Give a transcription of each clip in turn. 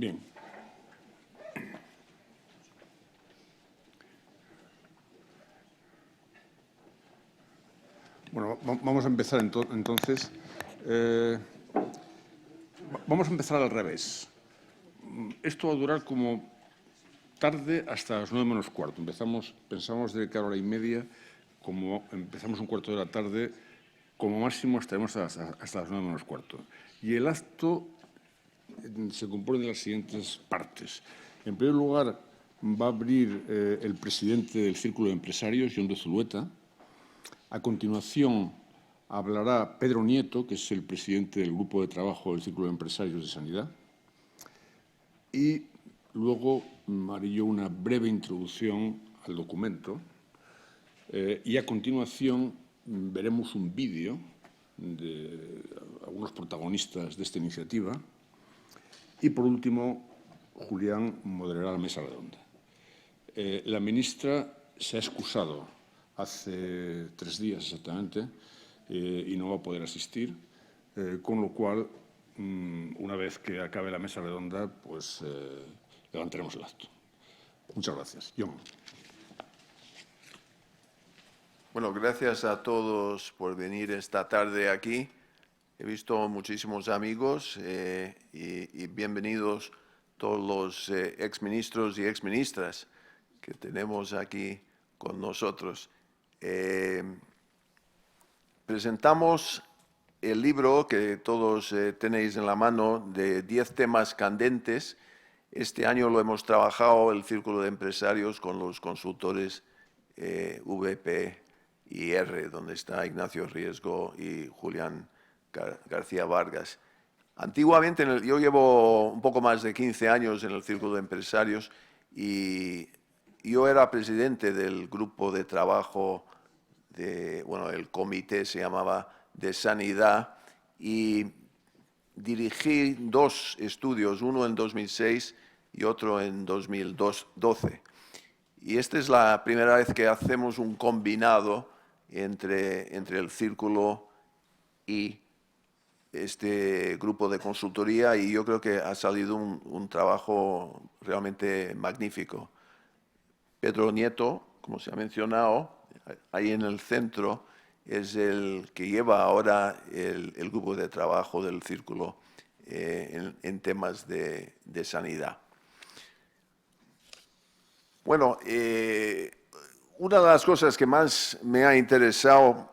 Bien. Bueno, vamos a empezar entonces. Vamos a empezar al revés. Esto va a durar como tarde hasta las 9 menos cuarto. Pensamos dedicar hora y media. Como empezamos un cuarto de la tarde, como máximo estaremos hasta las 9 menos cuarto. Y el acto se compone de las siguientes partes. En primer lugar, va a abrir el presidente del Círculo de Empresarios, Jon de Zulueta. A continuación, hablará Pedro Nieto, que es el presidente del Grupo de Trabajo del Círculo de Empresarios de Sanidad. Y luego haré yo una breve introducción al documento. Y a continuación veremos un vídeo de algunos protagonistas de esta iniciativa. Y, por último, Julián moderará la mesa redonda. La ministra se ha excusado hace 3 días exactamente y no va a poder asistir, con lo cual, una vez que acabe la mesa redonda, pues levantaremos el acto. Muchas gracias. Jon. Bueno, gracias a todos por venir esta tarde aquí. He visto muchísimos amigos y bienvenidos todos los exministros y exministras que tenemos aquí con nosotros. Presentamos el libro que todos tenéis en la mano de 10 temas candentes. Este año lo hemos trabajado el Círculo de Empresarios con los consultores VP y R, donde está Ignacio Riesgo y Julián García Vargas. Antiguamente, yo llevo un poco más de 15 años en el Círculo de Empresarios y yo era presidente del grupo de trabajo, el comité se llamaba de sanidad, y dirigí 2 estudios, uno en 2006 y otro en 2012. Y esta es la primera vez que hacemos un combinado entre el Círculo y este grupo de consultoría, y yo creo que ha salido un trabajo realmente magnífico. Pedro Nieto, como se ha mencionado, ahí en el centro, es el que lleva ahora el grupo de trabajo del Círculo en temas de sanidad. Bueno, una de las cosas que más me ha interesado,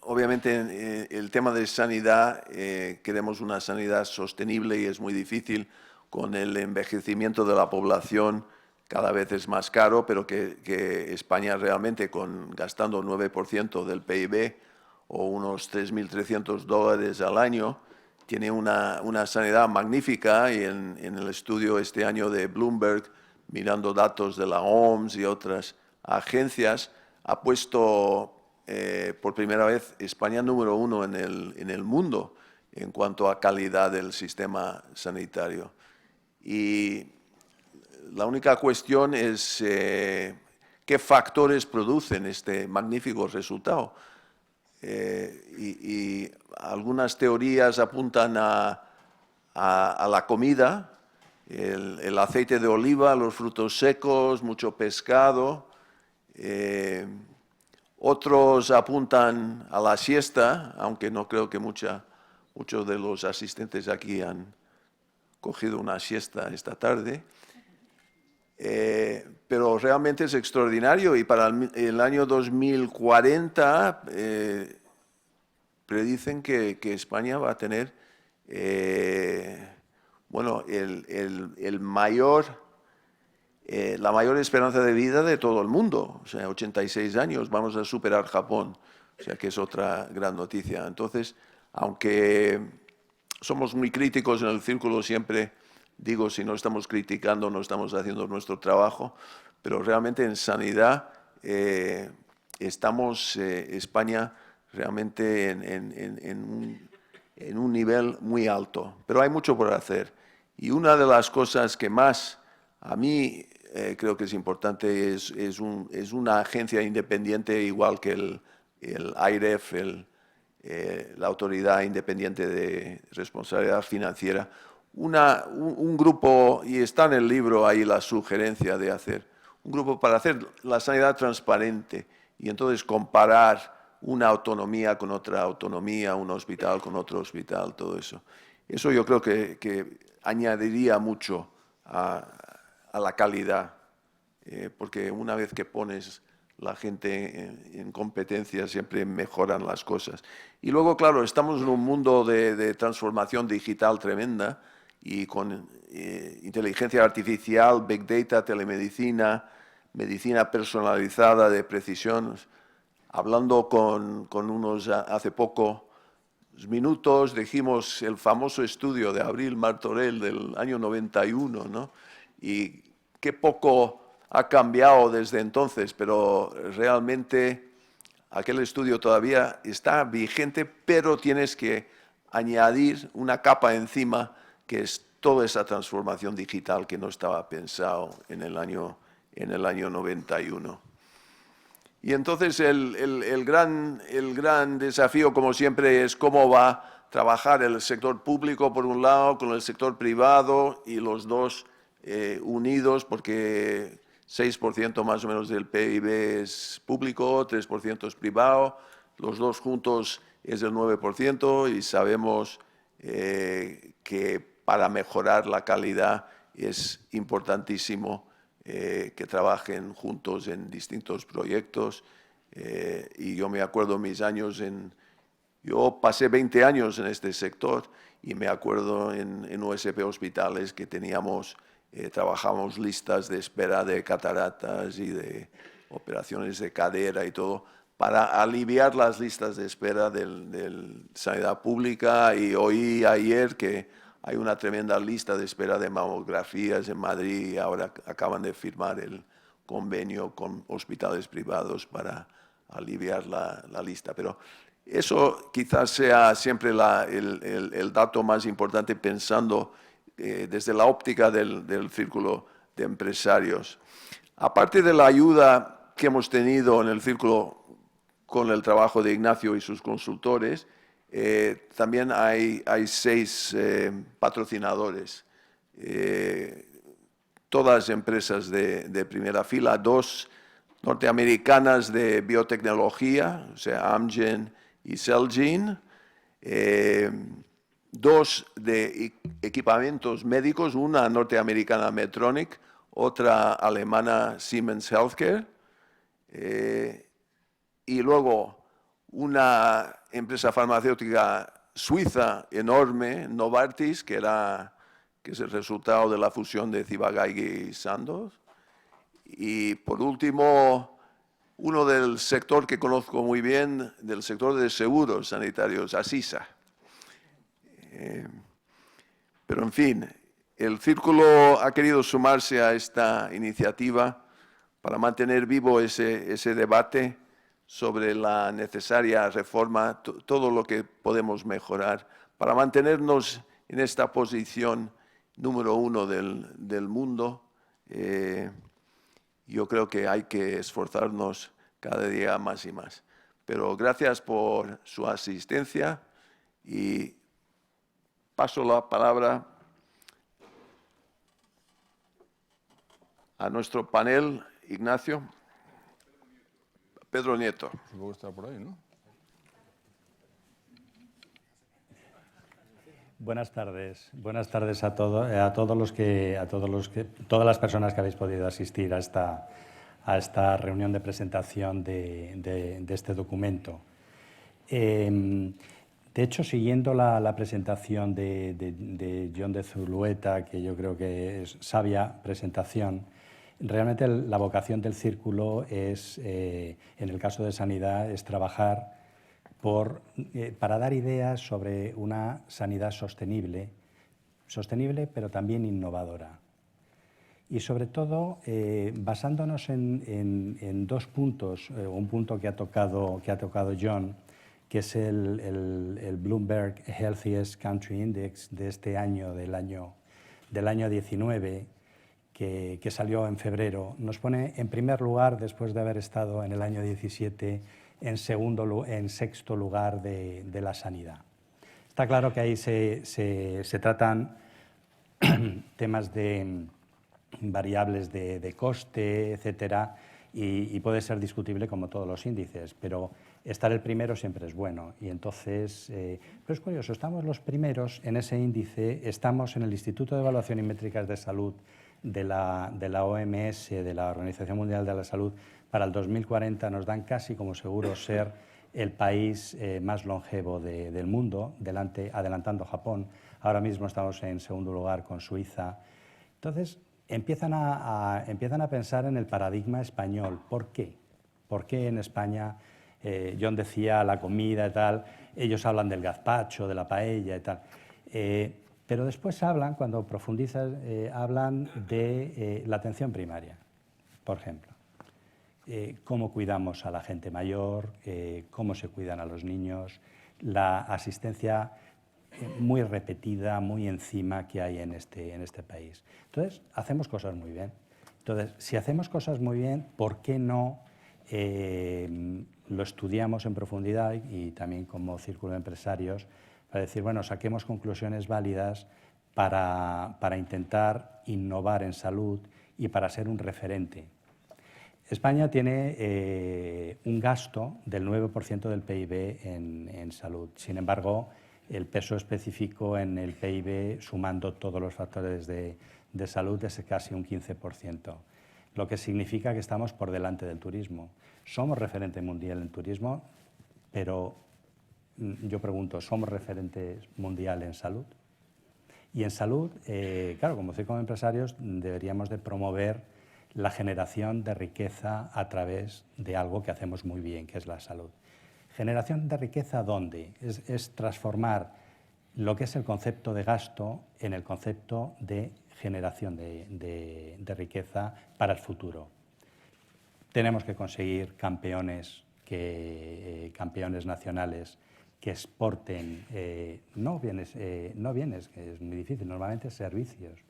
obviamente, el tema de sanidad, queremos una sanidad sostenible y es muy difícil con el envejecimiento de la población. Cada vez es más caro, pero que España realmente, gastando 9% del PIB o unos $3.300 al año, tiene una sanidad magnífica. Y en el estudio este año de Bloomberg, mirando datos de la OMS y otras agencias, ha puesto por primera vez España número 1 en el mundo en cuanto a calidad del sistema sanitario. Y la única cuestión es qué factores producen este magnífico resultado. Y algunas teorías apuntan a la comida, el aceite de oliva, los frutos secos, mucho pescado. Otros apuntan a la siesta, aunque no creo que muchos de los asistentes aquí han cogido una siesta esta tarde. Pero realmente es extraordinario, y para el año 2040 predicen que España va a tener la mayor esperanza de vida de todo el mundo, o sea, 86 años, vamos a superar Japón, o sea que es otra gran noticia. Entonces, aunque somos muy críticos en el Círculo, siempre digo, si no estamos criticando, no estamos haciendo nuestro trabajo, pero realmente en sanidad estamos, España, realmente en un nivel muy alto, pero hay mucho por hacer. Y una de las cosas que más a mí creo que es importante es una agencia independiente, igual que el AIREF, la Autoridad Independiente de Responsabilidad Financiera, un grupo, y está en el libro ahí la sugerencia de hacer, un grupo para hacer la sanidad transparente y entonces comparar una autonomía con otra autonomía, un hospital con otro hospital, todo eso. Eso yo creo que añadiría mucho a la calidad, porque una vez que pones la gente en competencia siempre mejoran las cosas. Y luego, claro, estamos en un mundo de transformación digital tremenda y con inteligencia artificial, big data, telemedicina, medicina personalizada de precisión. Hablando con unos hace pocos minutos, dijimos el famoso estudio de Abril Martorell del año 91, ¿no? Y qué poco ha cambiado desde entonces, pero realmente aquel estudio todavía está vigente, pero tienes que añadir una capa encima que es toda esa transformación digital que no estaba pensado en el año 91. Y entonces el gran desafío, como siempre, es cómo va a trabajar el sector público, por un lado, con el sector privado y los dos unidos, porque 6% más o menos del PIB es público, 3% es privado, los dos juntos es el 9% y sabemos que para mejorar la calidad es importantísimo que trabajen juntos en distintos proyectos. Y yo me acuerdo mis años yo pasé 20 años en este sector y me acuerdo en USP Hospitales que trabajamos listas de espera de cataratas y de operaciones de cadera y todo para aliviar las listas de espera de sanidad pública, y oí ayer que hay una tremenda lista de espera de mamografías en Madrid y ahora acaban de firmar el convenio con hospitales privados para aliviar la lista. Pero eso quizás sea siempre el dato más importante pensando desde la óptica del círculo de empresarios. Aparte de la ayuda que hemos tenido en el círculo con el trabajo de Ignacio y sus consultores, también hay 6 patrocinadores, todas empresas de primera fila, 2 norteamericanas de biotecnología, o sea, Amgen y Celgene, 2 de equipamientos médicos, una norteamericana Medtronic, otra alemana Siemens Healthcare, y luego una empresa farmacéutica suiza enorme, Novartis, que es el resultado de la fusión de Ciba-Geigy y Sandoz. Y por último, uno del sector que conozco muy bien, del sector de seguros sanitarios, Asisa. Pero en fin, el Círculo ha querido sumarse a esta iniciativa para mantener vivo ese debate sobre la necesaria reforma, todo lo que podemos mejorar, para mantenernos en esta posición número 1 del mundo. Yo creo que hay que esforzarnos cada día más y más. Pero gracias por su asistencia y paso la palabra a nuestro panel. Ignacio. Pedro Nieto. Supongo que está por ahí, ¿no? Buenas tardes a todas las personas que habéis podido asistir a esta reunión de presentación de este documento. De hecho, siguiendo la presentación de John de Zulueta, que yo creo que es sabia presentación, realmente la vocación del Círculo es, en el caso de sanidad, es trabajar para dar ideas sobre una sanidad sostenible pero también innovadora. Y sobre todo, basándonos en 2 puntos, un punto que ha tocado John, que es el Bloomberg Healthiest Country Index de este año, del año 19, que salió en febrero, nos pone en primer lugar, después de haber estado en el año 17 en sexto lugar de la sanidad. Está claro que ahí se tratan temas de variables de coste, etcétera, y puede ser discutible como todos los índices, pero estar el primero siempre es bueno. Y entonces, pero es curioso, estamos los primeros en ese índice, estamos en el Instituto de Evaluación y Métricas de Salud de la OMS, de la Organización Mundial de la Salud, para el 2040 nos dan casi como seguro ser el país más longevo del mundo, adelantando a Japón. Ahora mismo estamos en segundo lugar con Suiza. Entonces, empiezan a pensar en el paradigma español. ¿Por qué? ¿Por qué en España, John decía la comida y tal, ellos hablan del gazpacho, de la paella y tal? Pero después hablan, cuando profundizas, hablan de la atención primaria, por ejemplo. Cómo cuidamos a la gente mayor, cómo se cuidan a los niños, la asistencia muy repetida, muy encima que hay en este país. Entonces, hacemos cosas muy bien. Entonces, si hacemos cosas muy bien, ¿por qué no lo estudiamos en profundidad y también como círculo de empresarios para decir, bueno, saquemos conclusiones válidas para intentar innovar en salud y para ser un referente? España tiene un gasto del 9% del PIB en salud. Sin embargo, el peso específico en el PIB, sumando todos los factores de salud, es casi un 15%, lo que significa que estamos por delante del turismo. Somos referente mundial en turismo, pero yo pregunto, ¿somos referente mundial en salud? Y en salud, claro, como círculo de empresarios, deberíamos de promover la generación de riqueza a través de algo que hacemos muy bien, que es la salud. ¿Generación de riqueza dónde? Es transformar lo que es el concepto de gasto en el concepto de generación de riqueza para el futuro. Tenemos que conseguir campeones nacionales que exporten, no bienes, que es muy difícil, normalmente servicios.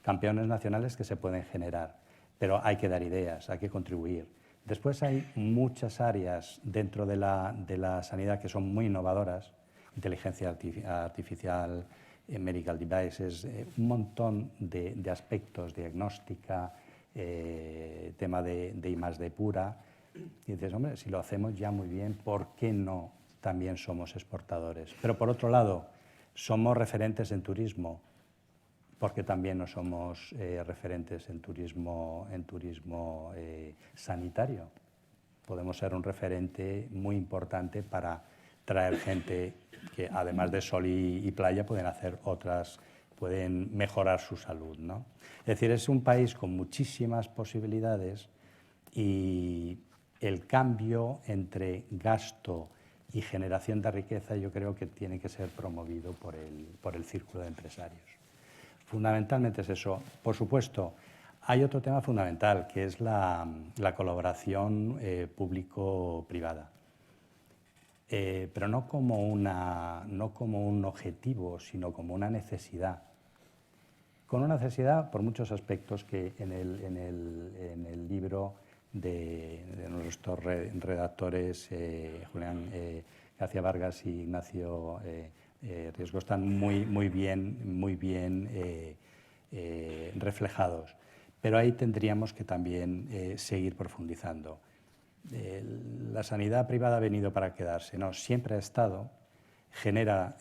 Campeones nacionales que se pueden generar, pero hay que dar ideas, hay que contribuir. Después hay muchas áreas dentro de la sanidad que son muy innovadoras, inteligencia artificial, medical devices, un montón de aspectos, diagnóstica, tema de I+D pura. Y dices, hombre, si lo hacemos ya muy bien, ¿por qué no también somos exportadores? Pero por otro lado, somos referentes en turismo, porque también no somos referentes en turismo sanitario. Podemos ser un referente muy importante para traer gente que, además de sol y playa, pueden mejorar su salud, ¿no? Es decir, es un país con muchísimas posibilidades y el cambio entre gasto y generación de riqueza yo creo que tiene que ser promovido por el círculo de empresarios. Fundamentalmente es eso. Por supuesto, hay otro tema fundamental, que es la colaboración público-privada. Pero no como un objetivo, sino como una necesidad. Con una necesidad por muchos aspectos que en el libro de nuestros redactores, Julián García Vargas y Ignacio Riesgo, están muy bien reflejados. Pero ahí tendríamos que también seguir profundizando. La sanidad privada ha venido para quedarse, no, siempre ha estado, genera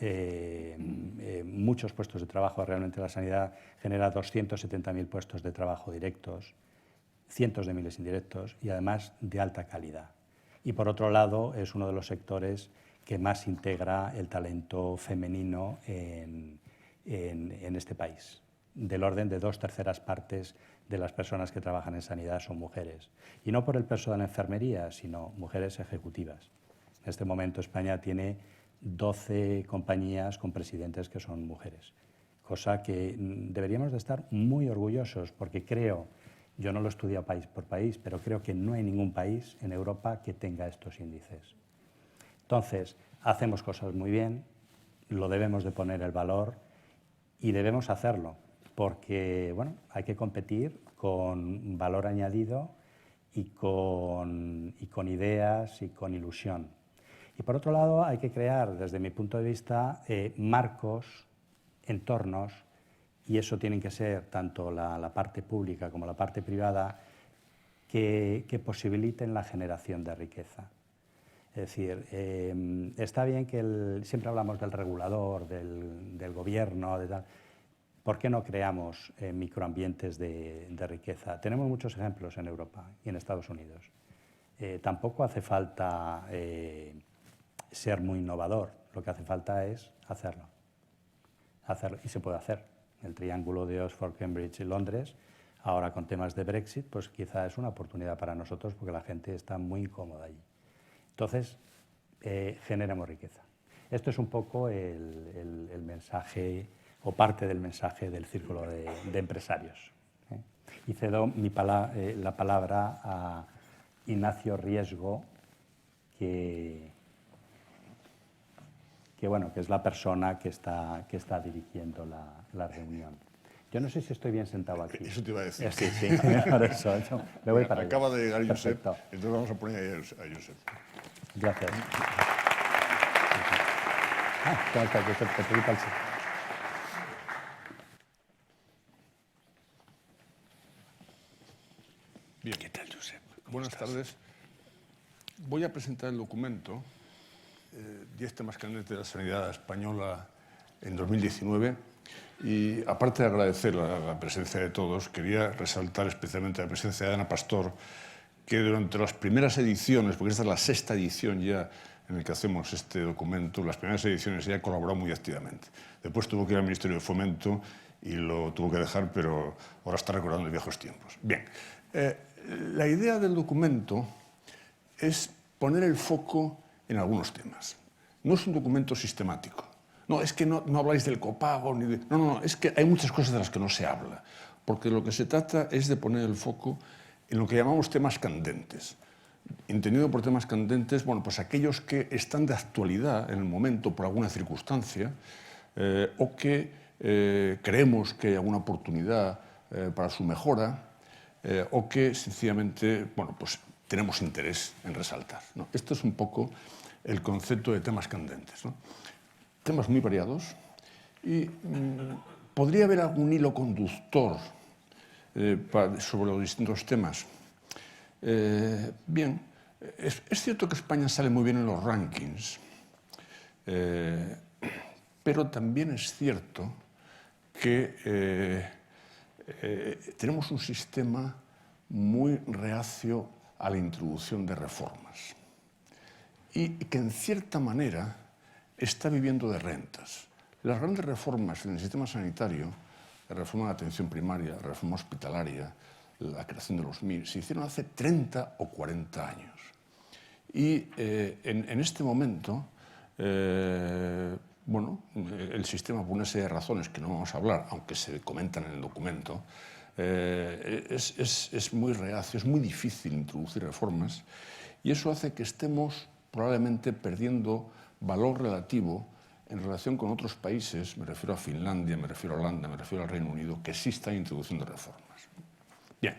muchos puestos de trabajo, realmente la sanidad genera 270.000 puestos de trabajo directos, cientos de miles indirectos y además de alta calidad. Y por otro lado es uno de los sectores que más integra el talento femenino en este país. Del orden de 2/3 partes de las personas que trabajan en sanidad son mujeres. Y no por el peso de la enfermería, sino mujeres ejecutivas. En este momento España tiene 12 compañías con presidentes que son mujeres, cosa que deberíamos de estar muy orgullosos, porque creo, yo no lo he estudiado país por país, pero creo que no hay ningún país en Europa que tenga estos índices. Entonces, hacemos cosas muy bien, lo debemos de poner el valor y debemos hacerlo, porque bueno, hay que competir con valor añadido y con ideas y con ilusión. Y por otro lado, hay que crear, desde mi punto de vista, marcos entornos, y eso tienen que ser tanto la parte pública como la parte privada, que posibiliten la generación de riqueza. Es decir, está bien que siempre hablamos del regulador, del gobierno, de tal. ¿Por qué no creamos microambientes de riqueza? Tenemos muchos ejemplos en Europa y en Estados Unidos. Tampoco hace falta ser muy innovador, lo que hace falta es hacerlo. Y se puede hacer. El triángulo de Oxford, Cambridge y Londres, ahora con temas de Brexit, pues quizá es una oportunidad para nosotros porque la gente está muy incómoda allí. Entonces, generemos riqueza. Esto es un poco el mensaje o parte del mensaje del Círculo de Empresarios. Y cedo la palabra a Ignacio Riesgo, que es la persona que está dirigiendo la reunión. Yo no sé si estoy bien sentado aquí. Eso te iba a decir. Sí, por eso. Me voy para allá. Acaba de llegar Josep, Perfecto. entonces vamos a poner a Josep. Gracias. ¿Cómo estás, Josep? Te pedí para el sitio. Bien. ¿Qué tal, Josep? Buenas tardes. Voy a presentar el documento 10 temas candentes de la sanidad española en 2019 y, aparte de agradecer la presencia de todos, quería resaltar especialmente la presencia de Ana Pastor, que durante las primeras ediciones, porque esta es la 6ª edición ya en la que hacemos este documento, las primeras ediciones ella colaboró muy activamente. Después tuvo que ir al Ministerio de Fomento y lo tuvo que dejar, pero ahora está recordando los viejos tiempos. Bien, la idea del documento es poner el foco en algunos temas. No es un documento sistemático. No, es que no habláis del copago, ni de... No, es que hay muchas cosas de las que no se habla, porque lo que se trata es de poner el foco en lo que llamamos temas candentes. Entendido por temas candentes, bueno, pues aquellos que están de actualidad en el momento por alguna circunstancia o que creemos que hay alguna oportunidad para su mejora o que sencillamente, bueno, pues tenemos interés en resaltar, ¿no? Esto es un poco el concepto de temas candentes, ¿no? Temas muy variados y podría haber algún hilo conductor sobre los distintos temas. Bien, es cierto que España sale muy bien en los rankings, pero también es cierto que tenemos un sistema muy reacio a la introducción de reformas y que en cierta manera está viviendo de rentas. Las grandes reformas en el sistema sanitario, la reforma de atención primaria, la reforma hospitalaria, la creación de los MIR, se hicieron hace 30 o 40 años. Y en este momento, bueno, el sistema, por una serie de razones que no vamos a hablar, aunque se comentan en el documento, es muy reacio, es muy difícil introducir reformas y eso hace que estemos probablemente perdiendo valor relativo en relación con otros países, me refiero a Finlandia, me refiero a Holanda, me refiero al Reino Unido, que sí están introduciendo reformas. Bien,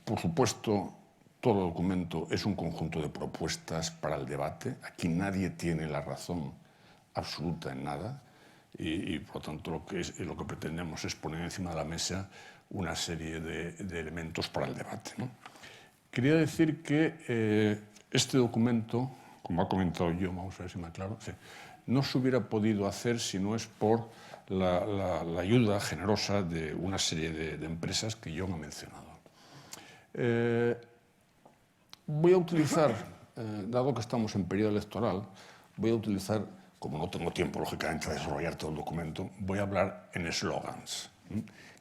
por supuesto, todo documento es un conjunto de propuestas para el debate. Aquí nadie tiene la razón absoluta en nada y por lo tanto, lo que pretendemos es poner encima de la mesa una serie de elementos para el debate, ¿no? Quería decir que este documento, como ha comentado yo, vamos a ver si me aclaro, sí, no se hubiera podido hacer si no es por la ayuda generosa de una serie de empresas que yo no he mencionado. Voy a utilizar, dado que estamos en periodo electoral, voy a utilizar, como no tengo tiempo, lógicamente, de desarrollar todo el documento, voy a hablar en eslogans.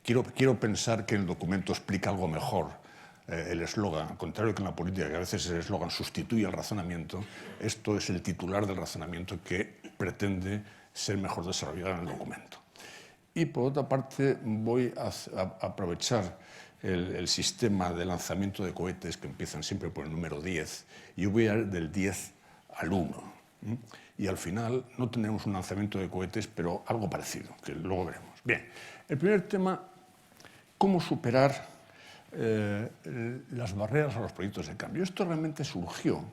Quiero pensar que el documento explica algo mejor el eslogan, al contrario que en la política, que a veces el eslogan sustituye al razonamiento. Esto es el titular del razonamiento que pretende ser mejor desarrollado en el documento. Y por otra parte voy a aprovechar el sistema de lanzamiento de cohetes que empiezan siempre por el número 10 y yo voy a ir del 10 al 1. Y al final no tendremos un lanzamiento de cohetes, pero algo parecido, que luego veremos. Bien, el primer tema, cómo superar las barreras a los proyectos de cambio. Esto realmente surgió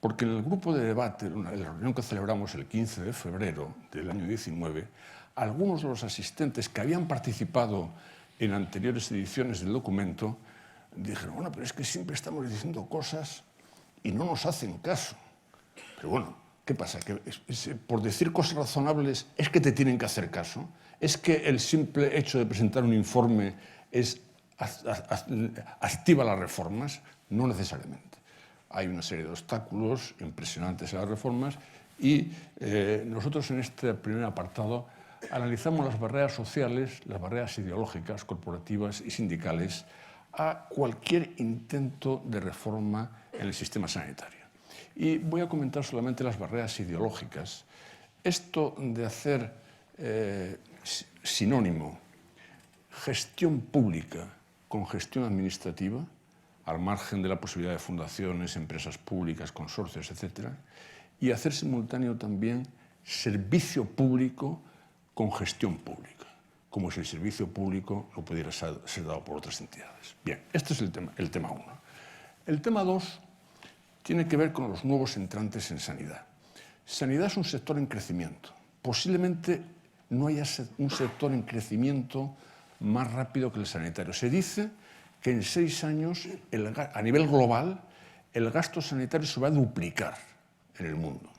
porque en el grupo de debate, en la reunión que celebramos el 15 de febrero del año 19, algunos de los asistentes que habían participado en anteriores ediciones del documento dijeron, bueno, pero es que siempre estamos diciendo cosas y no nos hacen caso. Pero bueno, ¿qué pasa? ¿Que por decir cosas razonables es que te tienen que hacer caso? ¿Es que el simple hecho de presentar un informe activa las reformas? No necesariamente. Hay una serie de obstáculos impresionantes a las reformas y nosotros en este primer apartado analizamos las barreras sociales, las barreras ideológicas, corporativas y sindicales a cualquier intento de reforma en el sistema sanitario. Y voy a comentar solamente las barreras ideológicas. Esto de hacer sinónimo gestión pública con gestión administrativa, al margen de la posibilidad de fundaciones, empresas públicas, consorcios, etc., y hacer simultáneo también servicio público con gestión pública, como si el servicio público no pudiera ser dado por otras entidades. Bien, este es el tema 1. El tema 2 tiene que ver con los nuevos entrantes en sanidad. Sanidad es un sector en crecimiento. Posiblemente no haya un sector en crecimiento más rápido que el sanitario. Se dice que en 6 años, a nivel global, el gasto sanitario se va a duplicar en el mundo.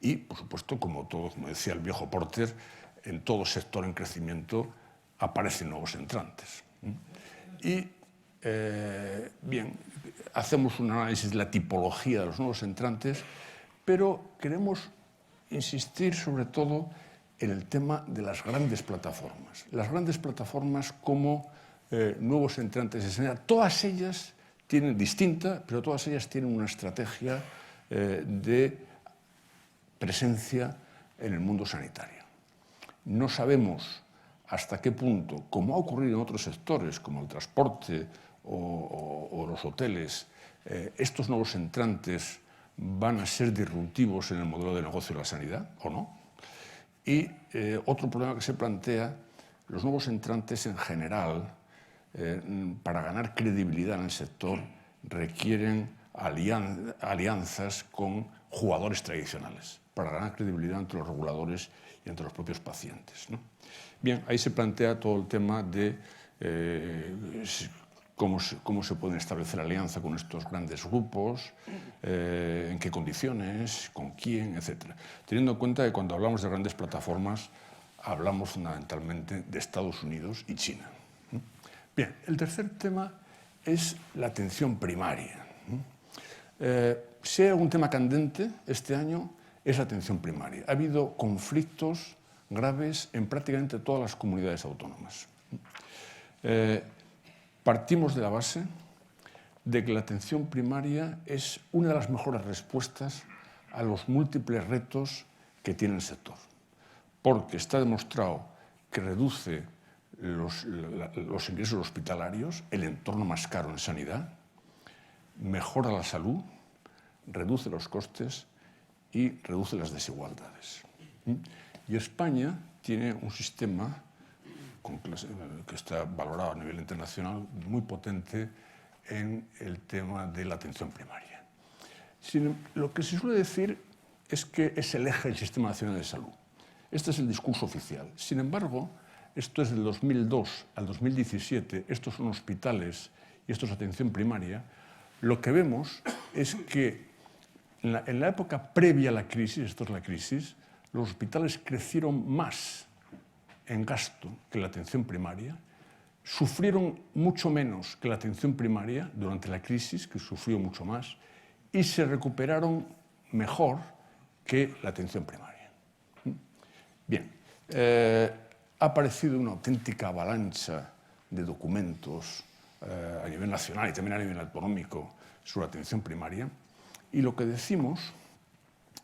Y, por supuesto, como decía el viejo Porter, en todo sector en crecimiento aparecen nuevos entrantes. Y, bien, hacemos un análisis de la tipología de los nuevos entrantes, pero queremos insistir sobre todo en el tema de las grandes plataformas. Las grandes plataformas como nuevos entrantes de sanidad, todas ellas tienen distinta, pero todas ellas tienen una estrategia de presencia en el mundo sanitario. No sabemos hasta qué punto, como ha ocurrido en otros sectores, como el transporte o los hoteles, estos nuevos entrantes van a ser disruptivos en el modelo de negocio de la sanidad o no. Y otro problema que se plantea, los nuevos entrantes en general, para ganar credibilidad en el sector, requieren alianzas con jugadores tradicionales, para ganar credibilidad entre los reguladores y entre los propios pacientes, ¿no? Bien, ahí se plantea todo el tema de cómo se pueden establecer alianza con estos grandes grupos, en qué condiciones, con quién, etc. Teniendo en cuenta que cuando hablamos de grandes plataformas, hablamos fundamentalmente de Estados Unidos y China. Bien, el tercer tema es la atención primaria. Si hay algún tema candente este año, es la atención primaria. Ha habido conflictos graves en prácticamente todas las comunidades autónomas. Partimos de la base de que la atención primaria es una de las mejores respuestas a los múltiples retos que tiene el sector, porque está demostrado que reduce los ingresos hospitalarios, el entorno más caro en sanidad, mejora la salud, reduce los costes y reduce las desigualdades. Y España tiene un sistema que está valorado a nivel internacional muy potente en el tema de la atención primaria. Lo que se suele decir es que es el eje del Sistema Nacional de Salud. Este es el discurso oficial. Sin embargo, esto es del 2002 al 2017, estos son hospitales y esto es atención primaria. Lo que vemos es que en la época previa a la crisis, esto es la crisis, los hospitales crecieron más en gasto que la atención primaria, sufrieron mucho menos que la atención primaria durante la crisis, que sufrió mucho más, y se recuperaron mejor que la atención primaria. Bien, ha aparecido una auténtica avalancha de documentos a nivel nacional y también a nivel autonómico sobre atención primaria, y lo que decimos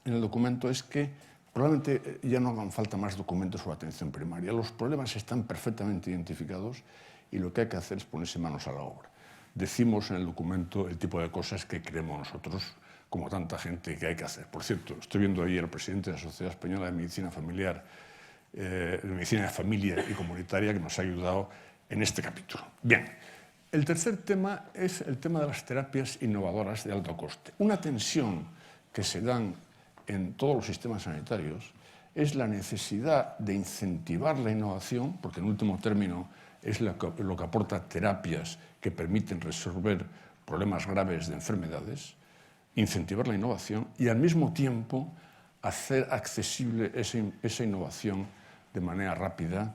en el documento es que probablemente ya no hagan falta más documentos sobre atención primaria. Los problemas están perfectamente identificados y lo que hay que hacer es ponerse manos a la obra. Decimos en el documento el tipo de cosas que creemos nosotros, como tanta gente, que hay que hacer. Por cierto, estoy viendo ahí al presidente de la Sociedad Española de Medicina Familiar, de Medicina de Familia y Comunitaria, que nos ha ayudado en este capítulo. Bien, El tercer tema es el tema de las terapias innovadoras de alto coste. Una tensión que se dan en todos los sistemas sanitarios es la necesidad de incentivar la innovación, porque en último término es lo que aporta terapias que permiten resolver problemas graves de enfermedades, incentivar la innovación y al mismo tiempo hacer accesible esa innovación de manera rápida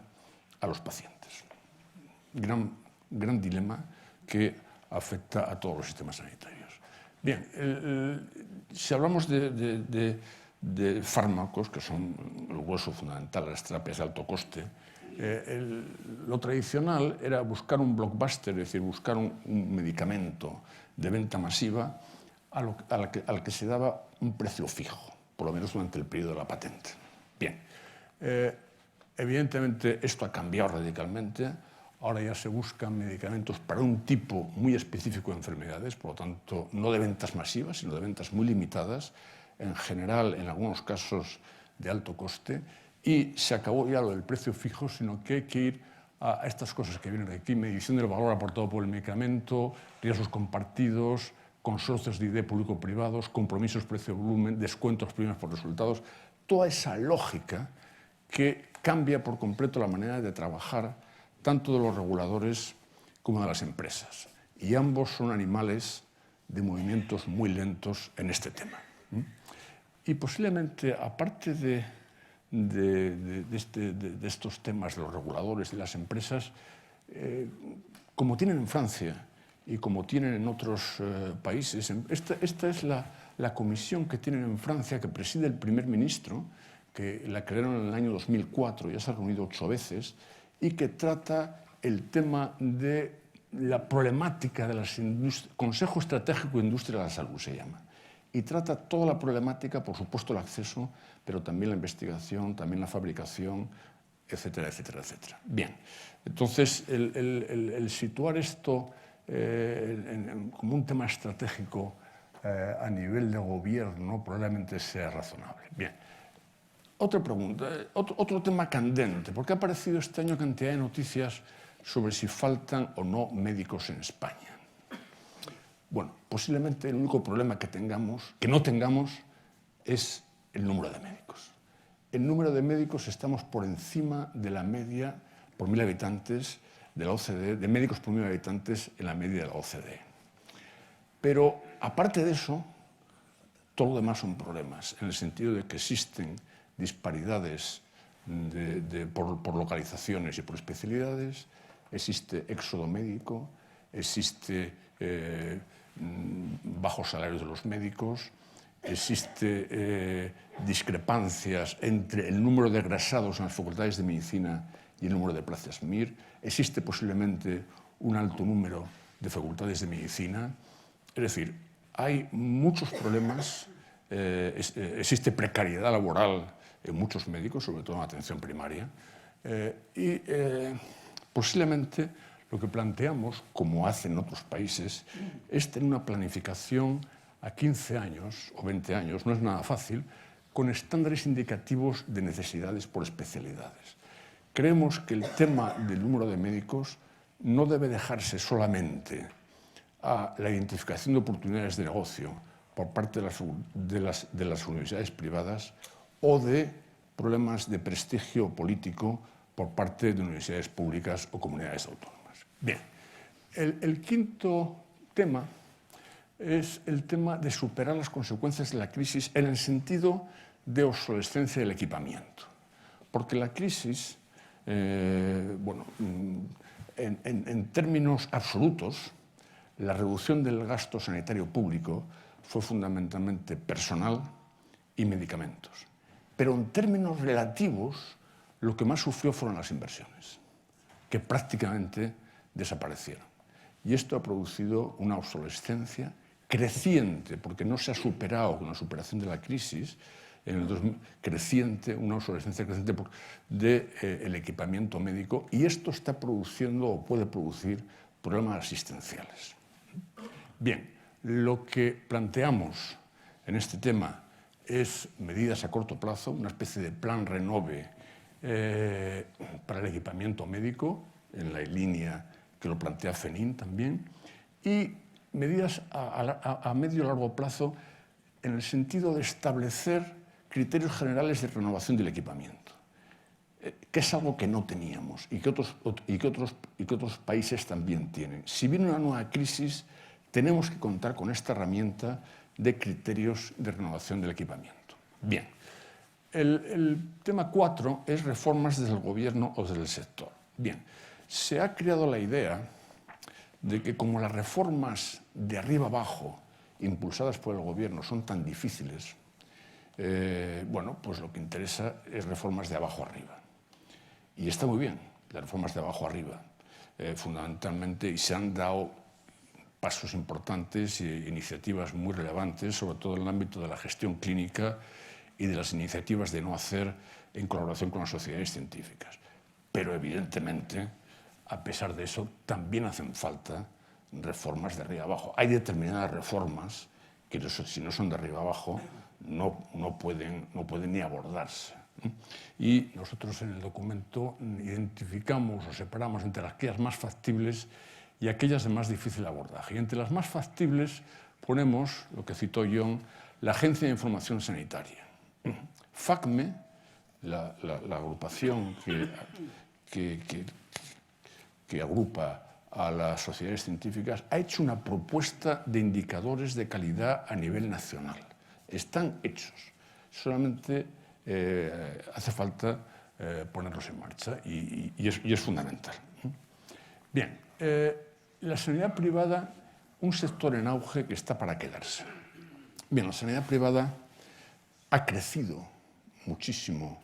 a los pacientes. Gran dilema que afecta a todos los sistemas sanitarios. Bien, si hablamos de fármacos, que son el hueso fundamental de las terapias de alto coste, lo tradicional era buscar un blockbuster, es decir, buscar un medicamento de venta masiva al que se daba un precio fijo, por lo menos durante el periodo de la patente. Bien, evidentemente esto ha cambiado radicalmente. Ahora ya se buscan medicamentos para un tipo muy específico de enfermedades, por lo tanto, no de ventas masivas, sino de ventas muy limitadas, en general, en algunos casos de alto coste, y se acabó ya lo del precio fijo, sino que hay que ir a estas cosas que vienen de aquí: medición del valor aportado por el medicamento, riesgos compartidos, consorcios de idea público-privados, compromisos precio-volumen, descuentos premios por resultados. Toda esa lógica que cambia por completo la manera de trabajar tanto de los reguladores como de las empresas. Y ambos son animales de movimientos muy lentos en este tema. Y posiblemente, aparte de estos temas de los reguladores y las empresas, como tienen en Francia y como tienen en otros países, esta es la comisión que tienen en Francia, que preside el primer ministro, que la crearon en el año 2004, ya se ha reunido 8 veces, y que trata el tema de la problemática de las industrias, Consejo Estratégico de Industria de la Salud se llama, y trata toda la problemática, por supuesto el acceso, pero también la investigación, también la fabricación, etcétera, etcétera, etcétera. Bien, entonces el situar esto como un tema estratégico a nivel de gobierno probablemente sea razonable. Bien. Otra pregunta, otro tema candente, porque ha aparecido este año cantidad de noticias sobre si faltan o no médicos en España. Bueno, posiblemente el único problema que no tengamos, es el número de médicos. El número de médicos estamos por encima de la media por 1.000 habitantes de la OCDE, de médicos por 1.000 habitantes en la media de la OCDE. Pero, aparte de eso, todo lo demás son problemas, en el sentido de que existen disparidades por localizaciones y por especialidades, existe éxodo médico, existe bajos salarios de los médicos, existe discrepancias entre el número de egresados en las facultades de medicina y el número de plazas MIR, existe posiblemente un alto número de facultades de medicina. Es decir, hay muchos problemas, existe precariedad laboral en muchos médicos, sobre todo en la atención primaria, y posiblemente lo que planteamos, como hacen otros países, es tener una planificación a 15 años o 20 años, no es nada fácil, con estándares indicativos de necesidades por especialidades. Creemos que el tema del número de médicos no debe dejarse solamente a la identificación de oportunidades de negocio por parte de las universidades privadas o de problemas de prestigio político por parte de universidades públicas o comunidades autónomas. Bien, el quinto tema es el tema de superar las consecuencias de la crisis en el sentido de obsolescencia del equipamiento. Porque la crisis, en términos absolutos, la reducción del gasto sanitario público fue fundamentalmente personal y medicamentos. Pero en términos relativos, lo que más sufrió fueron las inversiones, que prácticamente desaparecieron. Y esto ha producido una obsolescencia creciente, porque no se ha superado con la superación de la crisis, una obsolescencia creciente del equipamiento médico, y esto está produciendo o puede producir problemas asistenciales. Bien, lo que planteamos en este tema es medidas a corto plazo, una especie de plan Renove para el equipamiento médico, en la línea que lo plantea FENIN también, y medidas a medio y largo plazo en el sentido de establecer criterios generales de renovación del equipamiento, que es algo que no teníamos y que otros países también tienen. Si viene una nueva crisis, tenemos que contar con esta herramienta de criterios de renovación del equipamiento. Bien, el tema 4 es reformas desde el gobierno o desde el sector. Bien, se ha creado la idea de que como las reformas de arriba abajo impulsadas por el gobierno son tan difíciles, bueno, pues lo que interesa es reformas de abajo arriba. Y está muy bien, las reformas de abajo arriba, fundamentalmente, y se han dado pasos importantes e iniciativas muy relevantes, sobre todo en el ámbito de la gestión clínica y de las iniciativas de no hacer en colaboración con las sociedades científicas. Pero evidentemente, a pesar de eso, también hacen falta reformas de arriba abajo. Hay determinadas reformas que si no son de arriba abajo no pueden ni abordarse. Y nosotros en el documento identificamos o separamos entre aquellas más factibles y aquellas de más difícil abordaje. Y entre las más factibles ponemos, lo que citó John, la Agencia de Información Sanitaria. FACME, la agrupación que agrupa a las sociedades científicas, ha hecho una propuesta de indicadores de calidad a nivel nacional. Están hechos, solamente hace falta ponerlos en marcha y es fundamental. Bien, la sanidad privada, un sector en auge que está para quedarse. Bien, la sanidad privada ha crecido muchísimo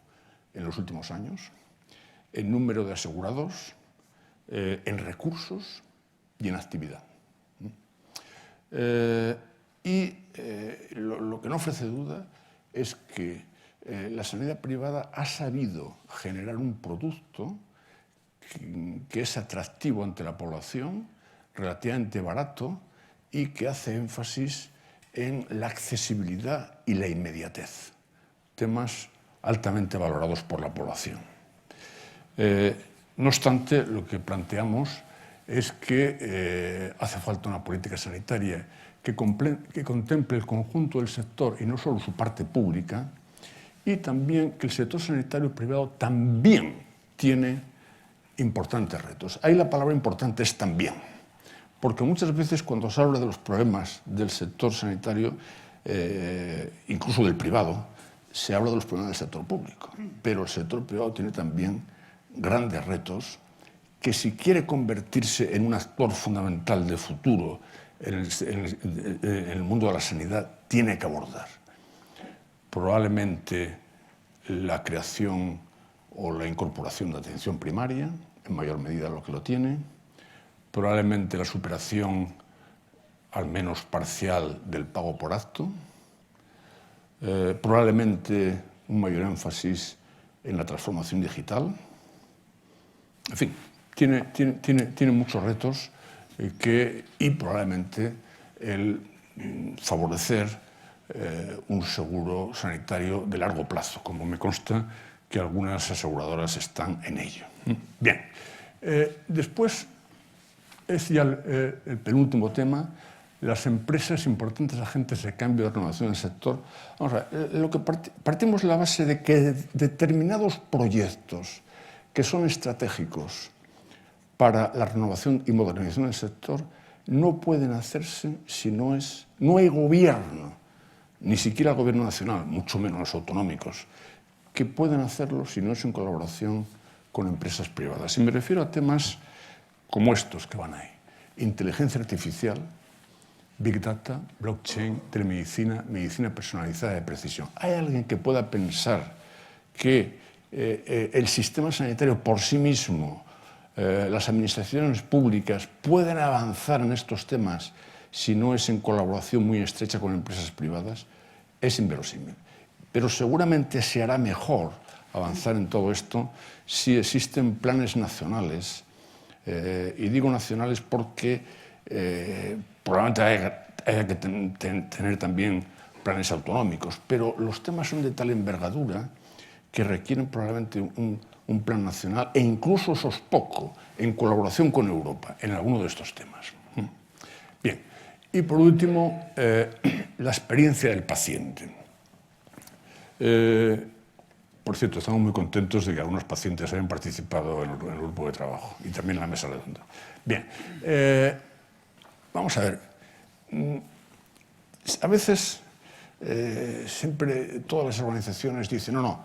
en los últimos años, en número de asegurados, en recursos y en actividad. Lo que no ofrece duda es que la sanidad privada ha sabido generar un producto que es atractivo ante la población, relativamente barato y que hace énfasis en la accesibilidad y la inmediatez, temas altamente valorados por la población. No obstante, lo que planteamos es que hace falta una política sanitaria que contemple el conjunto del sector y no solo su parte pública, y también que el sector sanitario privado también tiene importantes retos. Ahí la palabra importante es también, porque muchas veces cuando se habla de los problemas del sector sanitario, incluso del privado, se habla de los problemas del sector público, pero el sector privado tiene también grandes retos que si quiere convertirse en un actor fundamental de futuro en el mundo de la sanidad, tiene que abordar. Probablemente la creación o la incorporación de atención primaria, en mayor medida lo que lo tiene, probablemente la superación, al menos parcial, del pago por acto, probablemente un mayor énfasis en la transformación digital. En fin, tiene muchos retos y probablemente el favorecer un seguro sanitario de largo plazo, como me consta que algunas aseguradoras están en ello. Bien, después es ya el penúltimo tema, las empresas, importantes agentes de cambio de renovación del sector. Vamos a ver, lo que partimos de la base de que determinados proyectos que son estratégicos para la renovación y modernización del sector no pueden hacerse si no hay gobierno, ni siquiera el gobierno nacional, mucho menos los autonómicos, que pueden hacerlo si no es en colaboración con empresas privadas. Y me refiero a temas como estos que van ahí: inteligencia artificial, Big Data, blockchain, telemedicina, medicina personalizada de precisión. ¿Hay alguien que pueda pensar que el sistema sanitario por sí mismo, las administraciones públicas pueden avanzar en estos temas si no es en colaboración muy estrecha con empresas privadas? Es inverosímil. Pero seguramente se hará mejor avanzar en todo esto si existen planes nacionales, y digo nacionales porque probablemente haya que tener también planes autonómicos, pero los temas son de tal envergadura que requieren probablemente un plan nacional, e incluso eso es poco. en colaboración con Europa en alguno de estos temas. Bien, y por último, la experiencia del paciente. Por cierto, estamos muy contentos de que algunos pacientes hayan participado en el grupo de trabajo y también en la mesa redonda. Bien, vamos a ver. A veces, siempre todas las organizaciones dicen, no,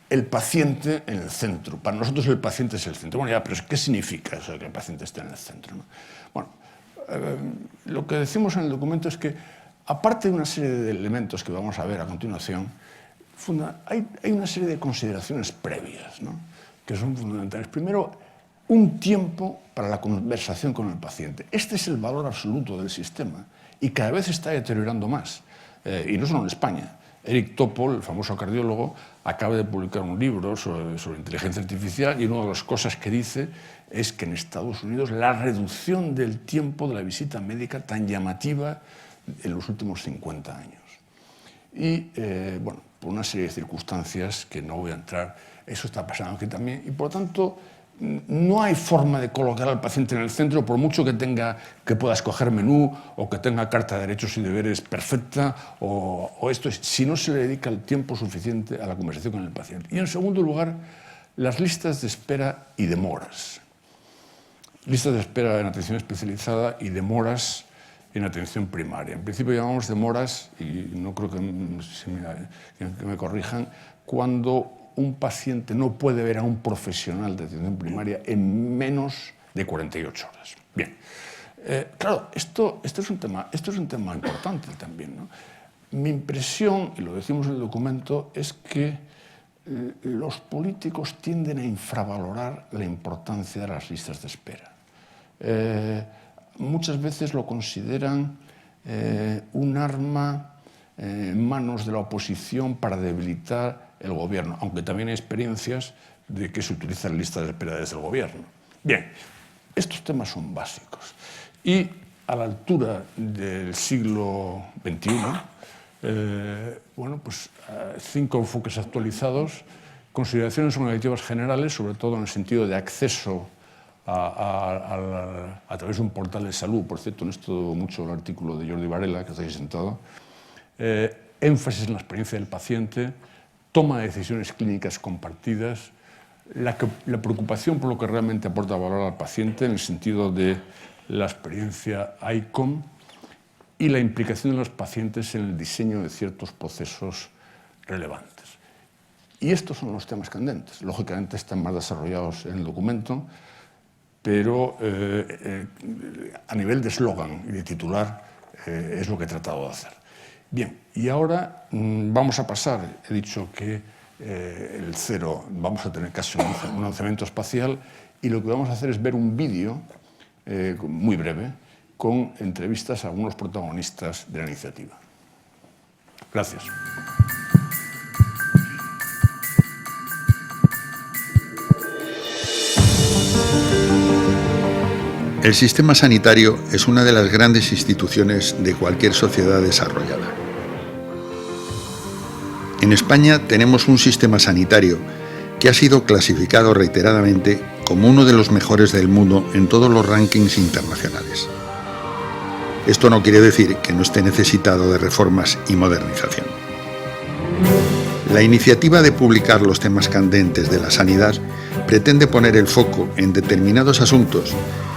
el paciente en el centro. Para nosotros el paciente es el centro. Bueno, ya, pero ¿qué significa eso de que el paciente esté en el centro, ¿no? Bueno, lo que decimos en el documento es que, aparte de una serie de elementos que vamos a ver a continuación, hay una serie de consideraciones previas, ¿no?, que son fundamentales. Primero, un tiempo para la conversación con el paciente. Este es el valor absoluto del sistema y cada vez se está deteriorando más. Y no solo en España. Eric Topol, el famoso cardiólogo, acaba de publicar un libro sobre inteligencia artificial y una de las cosas que dice es que en Estados Unidos la reducción del tiempo de la visita médica tan llamativa en los últimos 50 años. Y, bueno, por una serie de circunstancias que no voy a entrar, eso está pasando aquí también. Y, por lo tanto, no hay forma de colocar al paciente en el centro, por mucho que pueda escoger menú o que tenga carta de derechos y deberes perfecta o esto, si no se le dedica el tiempo suficiente a la conversación con el paciente. Y, en segundo lugar, las listas de espera y demoras. Listas de espera en atención especializada y demoras en atención primaria. En principio llamamos demoras, y no creo que me corrijan, cuando un paciente no puede ver a un profesional de atención primaria en menos de 48 horas. Bien, claro, esto es un tema importante también, ¿no? Mi impresión, y lo decimos en el documento, es que los políticos tienden a infravalorar la importancia de las listas de espera. Muchas veces lo consideran un arma en manos de la oposición para debilitar el gobierno, aunque también hay experiencias de que se utilizan listas de espera desde el gobierno. Bien, estos temas son básicos. Y a la altura del siglo XXI, bueno, pues 5 enfoques actualizados, consideraciones organizativas generales, sobre todo en el sentido de acceso a través de un portal de salud. Por cierto, en esto mucho el artículo de Jordi Varela, que está ahí sentado. Énfasis en la experiencia del paciente, toma de decisiones clínicas compartidas, la preocupación por lo que realmente aporta valor al paciente en el sentido de la experiencia ICOM y la implicación de los pacientes en el diseño de ciertos procesos relevantes. Y estos son los temas candentes. Lógicamente están más desarrollados en el documento, pero a nivel de eslogan y de titular es lo que he tratado de hacer. Bien, y ahora vamos a pasar, he dicho que el 0 vamos a tener casi un lanzamiento espacial y lo que vamos a hacer es ver un vídeo muy breve con entrevistas a algunos protagonistas de la iniciativa. Gracias. El sistema sanitario es una de las grandes instituciones de cualquier sociedad desarrollada. En España tenemos un sistema sanitario que ha sido clasificado reiteradamente como uno de los mejores del mundo en todos los rankings internacionales. Esto no quiere decir que no esté necesitado de reformas y modernización. La iniciativa de publicar los temas candentes de la sanidad pretende poner el foco en determinados asuntos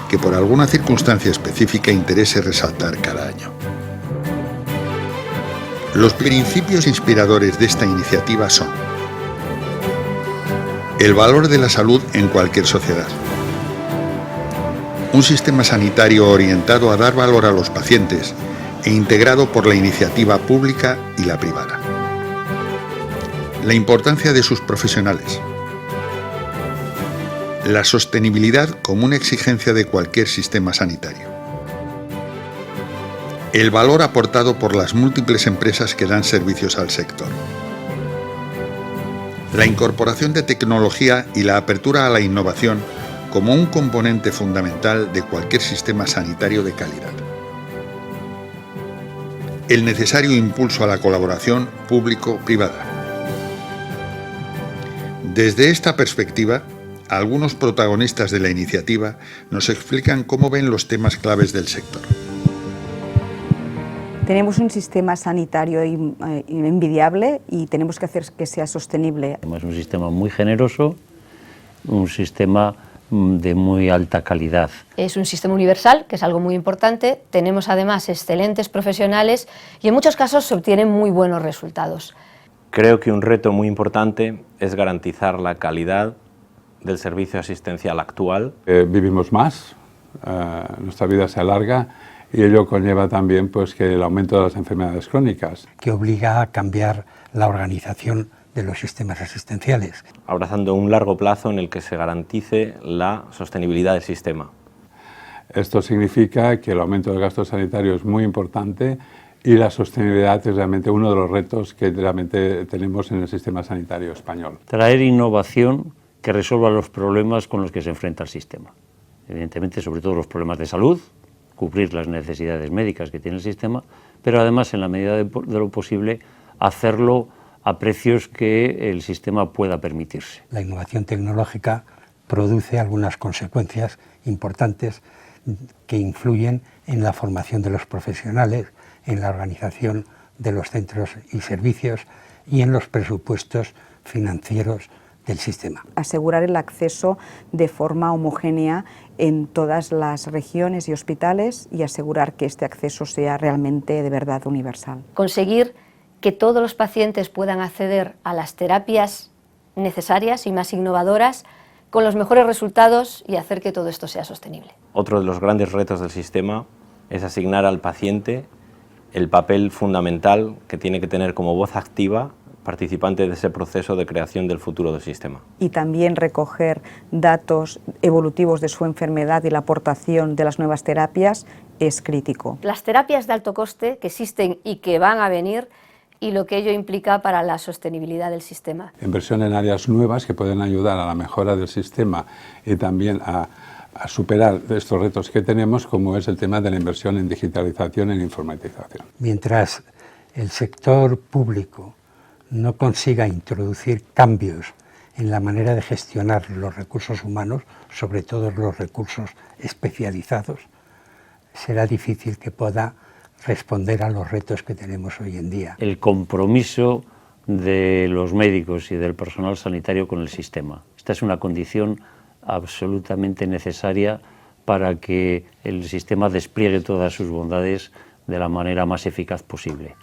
que por alguna circunstancia específica interese resaltar cada año. Los principios inspiradores de esta iniciativa son: el valor de la salud en cualquier sociedad, un sistema sanitario orientado a dar valor a los pacientes e integrado por la iniciativa pública y la privada, la importancia de sus profesionales, la sostenibilidad como una exigencia de cualquier sistema sanitario, el valor aportado por las múltiples empresas que dan servicios al sector, la incorporación de tecnología y la apertura a la innovación como un componente fundamental de cualquier sistema sanitario de calidad, el necesario impulso a la colaboración público-privada. Desde esta perspectiva, algunos protagonistas de la iniciativa nos explican cómo ven los temas claves del sector. Tenemos un sistema sanitario envidiable y tenemos que hacer que sea sostenible. Es un sistema muy generoso, un sistema de muy alta calidad. Es un sistema universal, que es algo muy importante. Tenemos además excelentes profesionales y en muchos casos se obtienen muy buenos resultados. Creo que un reto muy importante es garantizar la calidad del servicio asistencial actual. Vivimos más, nuestra vida se alarga y ello conlleva también pues, que el aumento de las enfermedades crónicas. Que obliga a cambiar la organización de los sistemas asistenciales. Abrazando un largo plazo en el que se garantice la sostenibilidad del sistema. Esto significa que el aumento del gasto sanitario es muy importante y la sostenibilidad es realmente uno de los retos que realmente tenemos en el sistema sanitario español. Traer innovación que resuelva los problemas con los que se enfrenta el sistema. Evidentemente, sobre todo los problemas de salud, cubrir las necesidades médicas que tiene el sistema, pero además, en la medida de lo posible, hacerlo a precios que el sistema pueda permitirse. La innovación tecnológica produce algunas consecuencias importantes que influyen en la formación de los profesionales, en la organización de los centros y servicios y en los presupuestos financieros del sistema. Asegurar el acceso de forma homogénea en todas las regiones y hospitales y asegurar que este acceso sea realmente de verdad universal. Conseguir que todos los pacientes puedan acceder a las terapias necesarias y más innovadoras con los mejores resultados y hacer que todo esto sea sostenible. Otro de los grandes retos del sistema es asignar al paciente el papel fundamental que tiene que tener como voz activa, participante de ese proceso de creación del futuro del sistema. Y también recoger datos evolutivos de su enfermedad y la aportación de las nuevas terapias es crítico. Las terapias de alto coste que existen y que van a venir y lo que ello implica para la sostenibilidad del sistema. Inversión en áreas nuevas que pueden ayudar a la mejora del sistema y también a superar estos retos que tenemos, como es el tema de la inversión en digitalización y en informatización. Mientras el sector público no consiga introducir cambios en la manera de gestionar los recursos humanos, sobre todo los recursos especializados, será difícil que pueda responder a los retos que tenemos hoy en día. El compromiso de los médicos y del personal sanitario con el sistema. Esta es una condición absolutamente necesaria para que el sistema despliegue todas sus bondades de la manera más eficaz posible.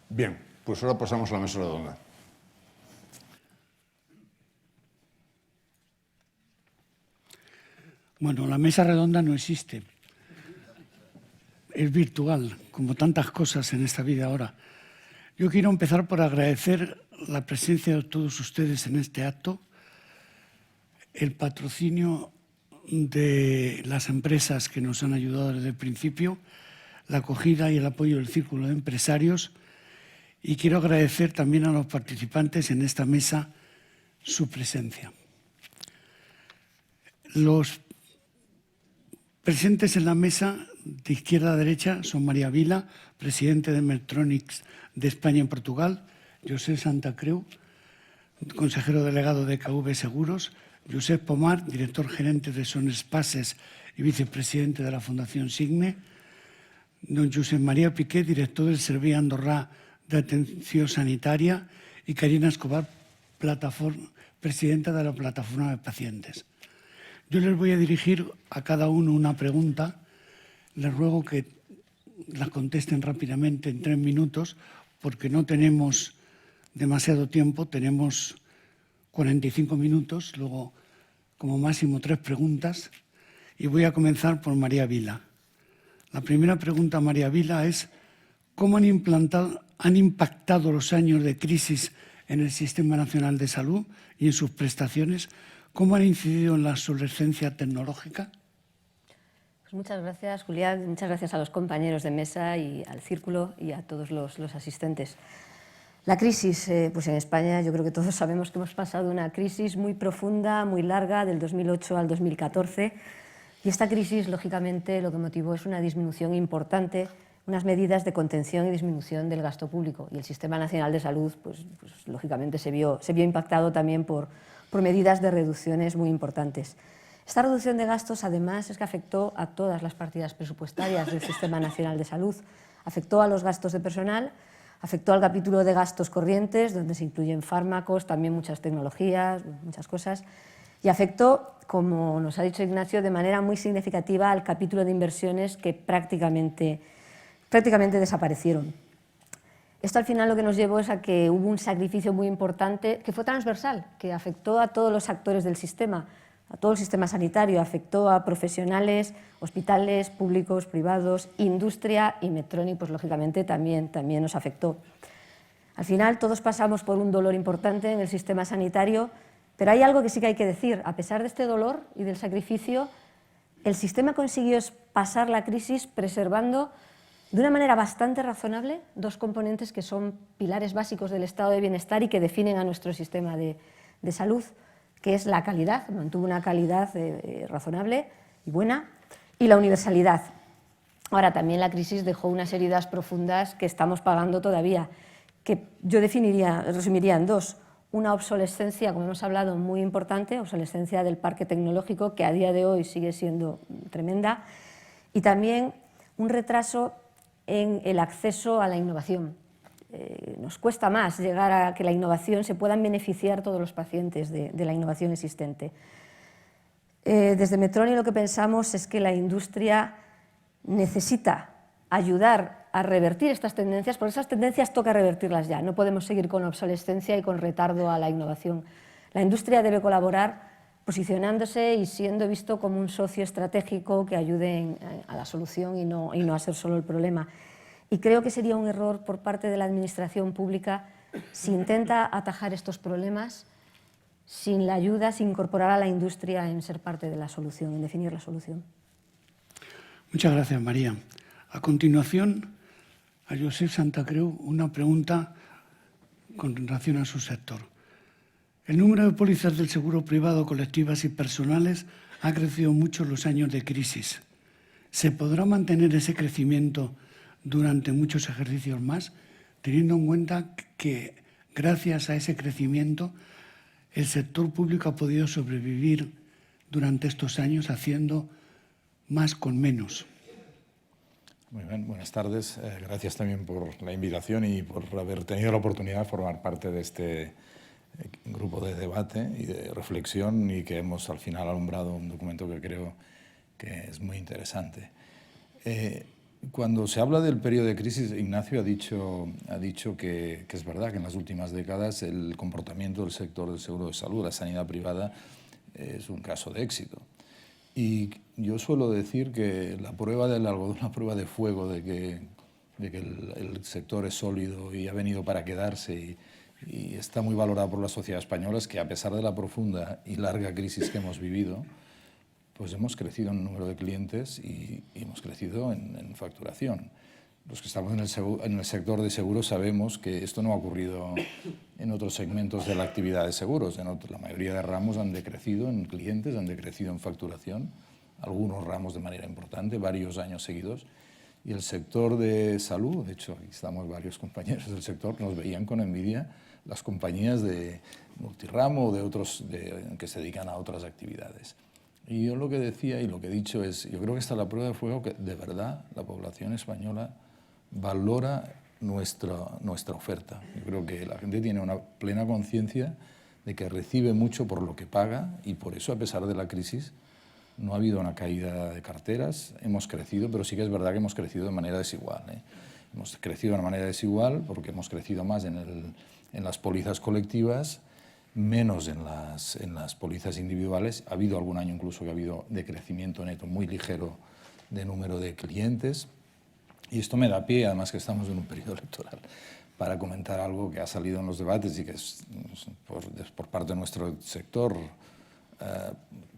Bien, pues ahora pasamos a la mesa redonda. Bueno, la mesa redonda no existe. Es virtual, como tantas cosas en esta vida ahora. Yo quiero empezar por agradecer la presencia de todos ustedes en este acto, el patrocinio de las empresas que nos han ayudado desde el principio, la acogida y el apoyo del Círculo de Empresarios, y quiero agradecer también a los participantes en esta mesa su presencia. Los presentes en la mesa de izquierda a derecha son María Vila, presidente de Medtronics de España en Portugal, José Santa Creu, consejero delegado de KV Seguros, Josep Pomar, director gerente de Son Espaces y vicepresidente de la Fundación Signe, don Josep María Piqué, director del Servei Andorrà de Atención Sanitaria, y Karina Escobar, presidenta de la Plataforma de Pacientes. Yo les voy a dirigir a cada uno una pregunta. Les ruego que la contesten rápidamente en 3 minutos, porque no tenemos demasiado tiempo, tenemos 45 minutos, luego como máximo 3 preguntas, y voy a comenzar por María Vila. La primera pregunta a María Vila es: ¿cómo han impactado los años de crisis en el Sistema Nacional de Salud y en sus prestaciones? ¿Cómo han incidido en la obsolescencia tecnológica? Pues muchas gracias, Julián. Muchas gracias a los compañeros de mesa y al Círculo y a todos los asistentes. La crisis, pues en España yo creo que todos sabemos que hemos pasado una crisis muy profunda, muy larga, del 2008 al 2014, Y esta crisis, lógicamente, lo que motivó es una disminución importante, unas medidas de contención y disminución del gasto público. Y el Sistema Nacional de Salud, pues lógicamente, se vio impactado también por medidas de reducciones muy importantes. Esta reducción de gastos, además, es que afectó a todas las partidas presupuestarias del Sistema Nacional de Salud. Afectó a los gastos de personal, afectó al capítulo de gastos corrientes, donde se incluyen fármacos, también muchas tecnologías, muchas cosas, y afectó, como nos ha dicho Ignacio, de manera muy significativa al capítulo de inversiones, que prácticamente desaparecieron. Esto al final lo que nos llevó es a que hubo un sacrificio muy importante que fue transversal, que afectó a todos los actores del sistema, a todo el sistema sanitario, afectó a profesionales, hospitales públicos, privados, industria, y Metroni, pues lógicamente también nos afectó. Al final todos pasamos por un dolor importante en el sistema sanitario, pero hay algo que sí que hay que decir: a pesar de este dolor y del sacrificio, el sistema consiguió pasar la crisis preservando de una manera bastante razonable dos componentes que son pilares básicos del estado de bienestar y que definen a nuestro sistema de salud, que es la calidad, mantuvo una calidad razonable y buena, y la universalidad. Ahora, también la crisis dejó unas heridas profundas que estamos pagando todavía, que yo resumiría en dos: una obsolescencia, como hemos hablado, muy importante, obsolescencia del parque tecnológico, que a día de hoy sigue siendo tremenda, y también un retraso en el acceso a la innovación. Nos cuesta más llegar a que la innovación se puedan beneficiar todos los pacientes de la innovación existente. Desde Metroni lo que pensamos es que la industria necesita ayudar a revertir estas tendencias, porque esas tendencias toca revertirlas ya. No podemos seguir con obsolescencia y con retardo a la innovación. La industria debe colaborar posicionándose y siendo visto como un socio estratégico que ayude a la solución y no a ser solo el problema. Y creo que sería un error por parte de la administración pública si intenta atajar estos problemas sin la ayuda, sin incorporar a la industria en ser parte de la solución, en definir la solución. Muchas gracias, María. A continuación, a Josep Santacreu una pregunta con relación a su sector. El número de pólizas del seguro privado, colectivas y personales ha crecido mucho en los años de crisis. ¿Se podrá mantener ese crecimiento durante muchos ejercicios más, teniendo en cuenta que gracias a ese crecimiento el sector público ha podido sobrevivir durante estos años haciendo más con menos? Muy bien, buenas tardes. Gracias también por la invitación y por haber tenido la oportunidad de formar parte de este grupo de debate y de reflexión, y que hemos al final alumbrado un documento que creo que es muy interesante. Cuando se habla del periodo de crisis, Ignacio ha dicho que es verdad que en las últimas décadas el comportamiento del sector del seguro de salud, la sanidad privada, es un caso de éxito. Y yo suelo decir que la prueba del algodón, la prueba de fuego de que el sector es sólido y ha venido para quedarse y está muy valorado por la sociedad española, es que a pesar de la profunda y larga crisis que hemos vivido, pues hemos crecido en número de clientes y hemos crecido en facturación. Los que estamos en el sector de seguros sabemos que esto no ha ocurrido en otros segmentos de la actividad de seguros. La mayoría de ramos han decrecido en clientes, han decrecido en facturación, algunos ramos de manera importante, varios años seguidos. Y el sector de salud, de hecho, aquí estamos varios compañeros del sector, nos veían con envidia las compañías de multirramo o de otros que se dedican a otras actividades. Y yo lo que decía y lo que he dicho es, yo creo que esta es la prueba de fuego que de verdad la población española valora nuestra oferta. Yo creo que la gente tiene una plena conciencia de que recibe mucho por lo que paga, y por eso, a pesar de la crisis, no ha habido una caída de carteras. Hemos crecido, pero sí que es verdad que hemos crecido de manera desigual. Hemos crecido de una manera desigual porque hemos crecido más en las pólizas colectivas, menos en las pólizas individuales. Ha habido algún año incluso que ha habido decrecimiento neto muy ligero de número de clientes. Y esto me da pie, además que estamos en un periodo electoral, para comentar algo que ha salido en los debates y que es, por parte de nuestro sector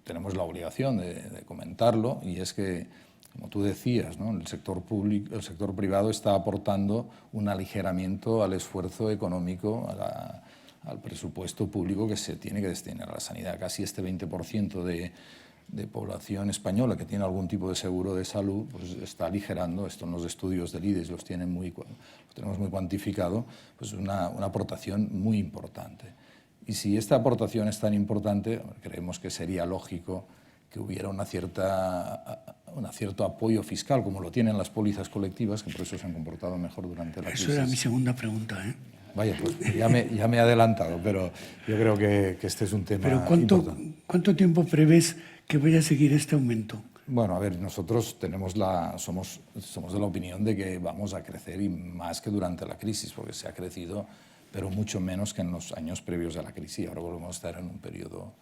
tenemos la obligación de comentarlo, y es que, como tú decías, ¿no?, el sector privado está aportando un aligeramiento al esfuerzo económico, al presupuesto público que se tiene que destinar a la sanidad. Casi este 20% de población española que tiene algún tipo de seguro de salud, pues está aligerando, esto en los estudios del IDES lo tenemos muy cuantificado, pues una aportación muy importante. Y si esta aportación es tan importante, creemos que sería lógico que hubiera un cierto apoyo fiscal, como lo tienen las pólizas colectivas, que por eso se han comportado mejor durante la crisis. Eso era mi segunda pregunta, ¿eh? Vaya, pues ya me he adelantado, pero yo creo que este es un tema importante. ¿Cuánto tiempo prevés que vaya a seguir este aumento? Bueno, a ver, nosotros somos de la opinión de que vamos a crecer y más que durante la crisis, porque se ha crecido, pero mucho menos que en los años previos a la crisis. Ahora volvemos a estar en un periodo,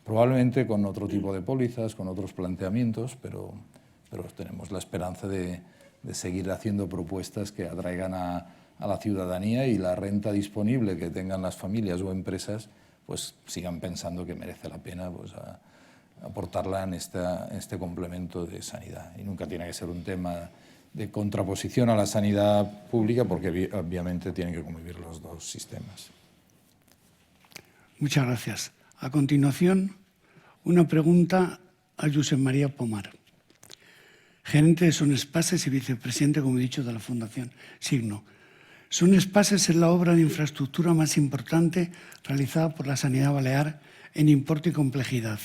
probablemente con otro tipo de pólizas, con otros planteamientos, pero tenemos la esperanza de seguir haciendo propuestas que atraigan a la ciudadanía y la renta disponible que tengan las familias o empresas, pues sigan pensando que merece la pena pues, aportarla en este complemento de sanidad. Y nunca tiene que ser un tema de contraposición a la sanidad pública, porque obviamente tienen que convivir los dos sistemas. Muchas gracias. A continuación, una pregunta a Josep María Pomar, gerente de Son Espases y vicepresidente, como he dicho, de la Fundación Signo. Son Espases es la obra de infraestructura más importante realizada por la sanidad balear en importe y complejidad.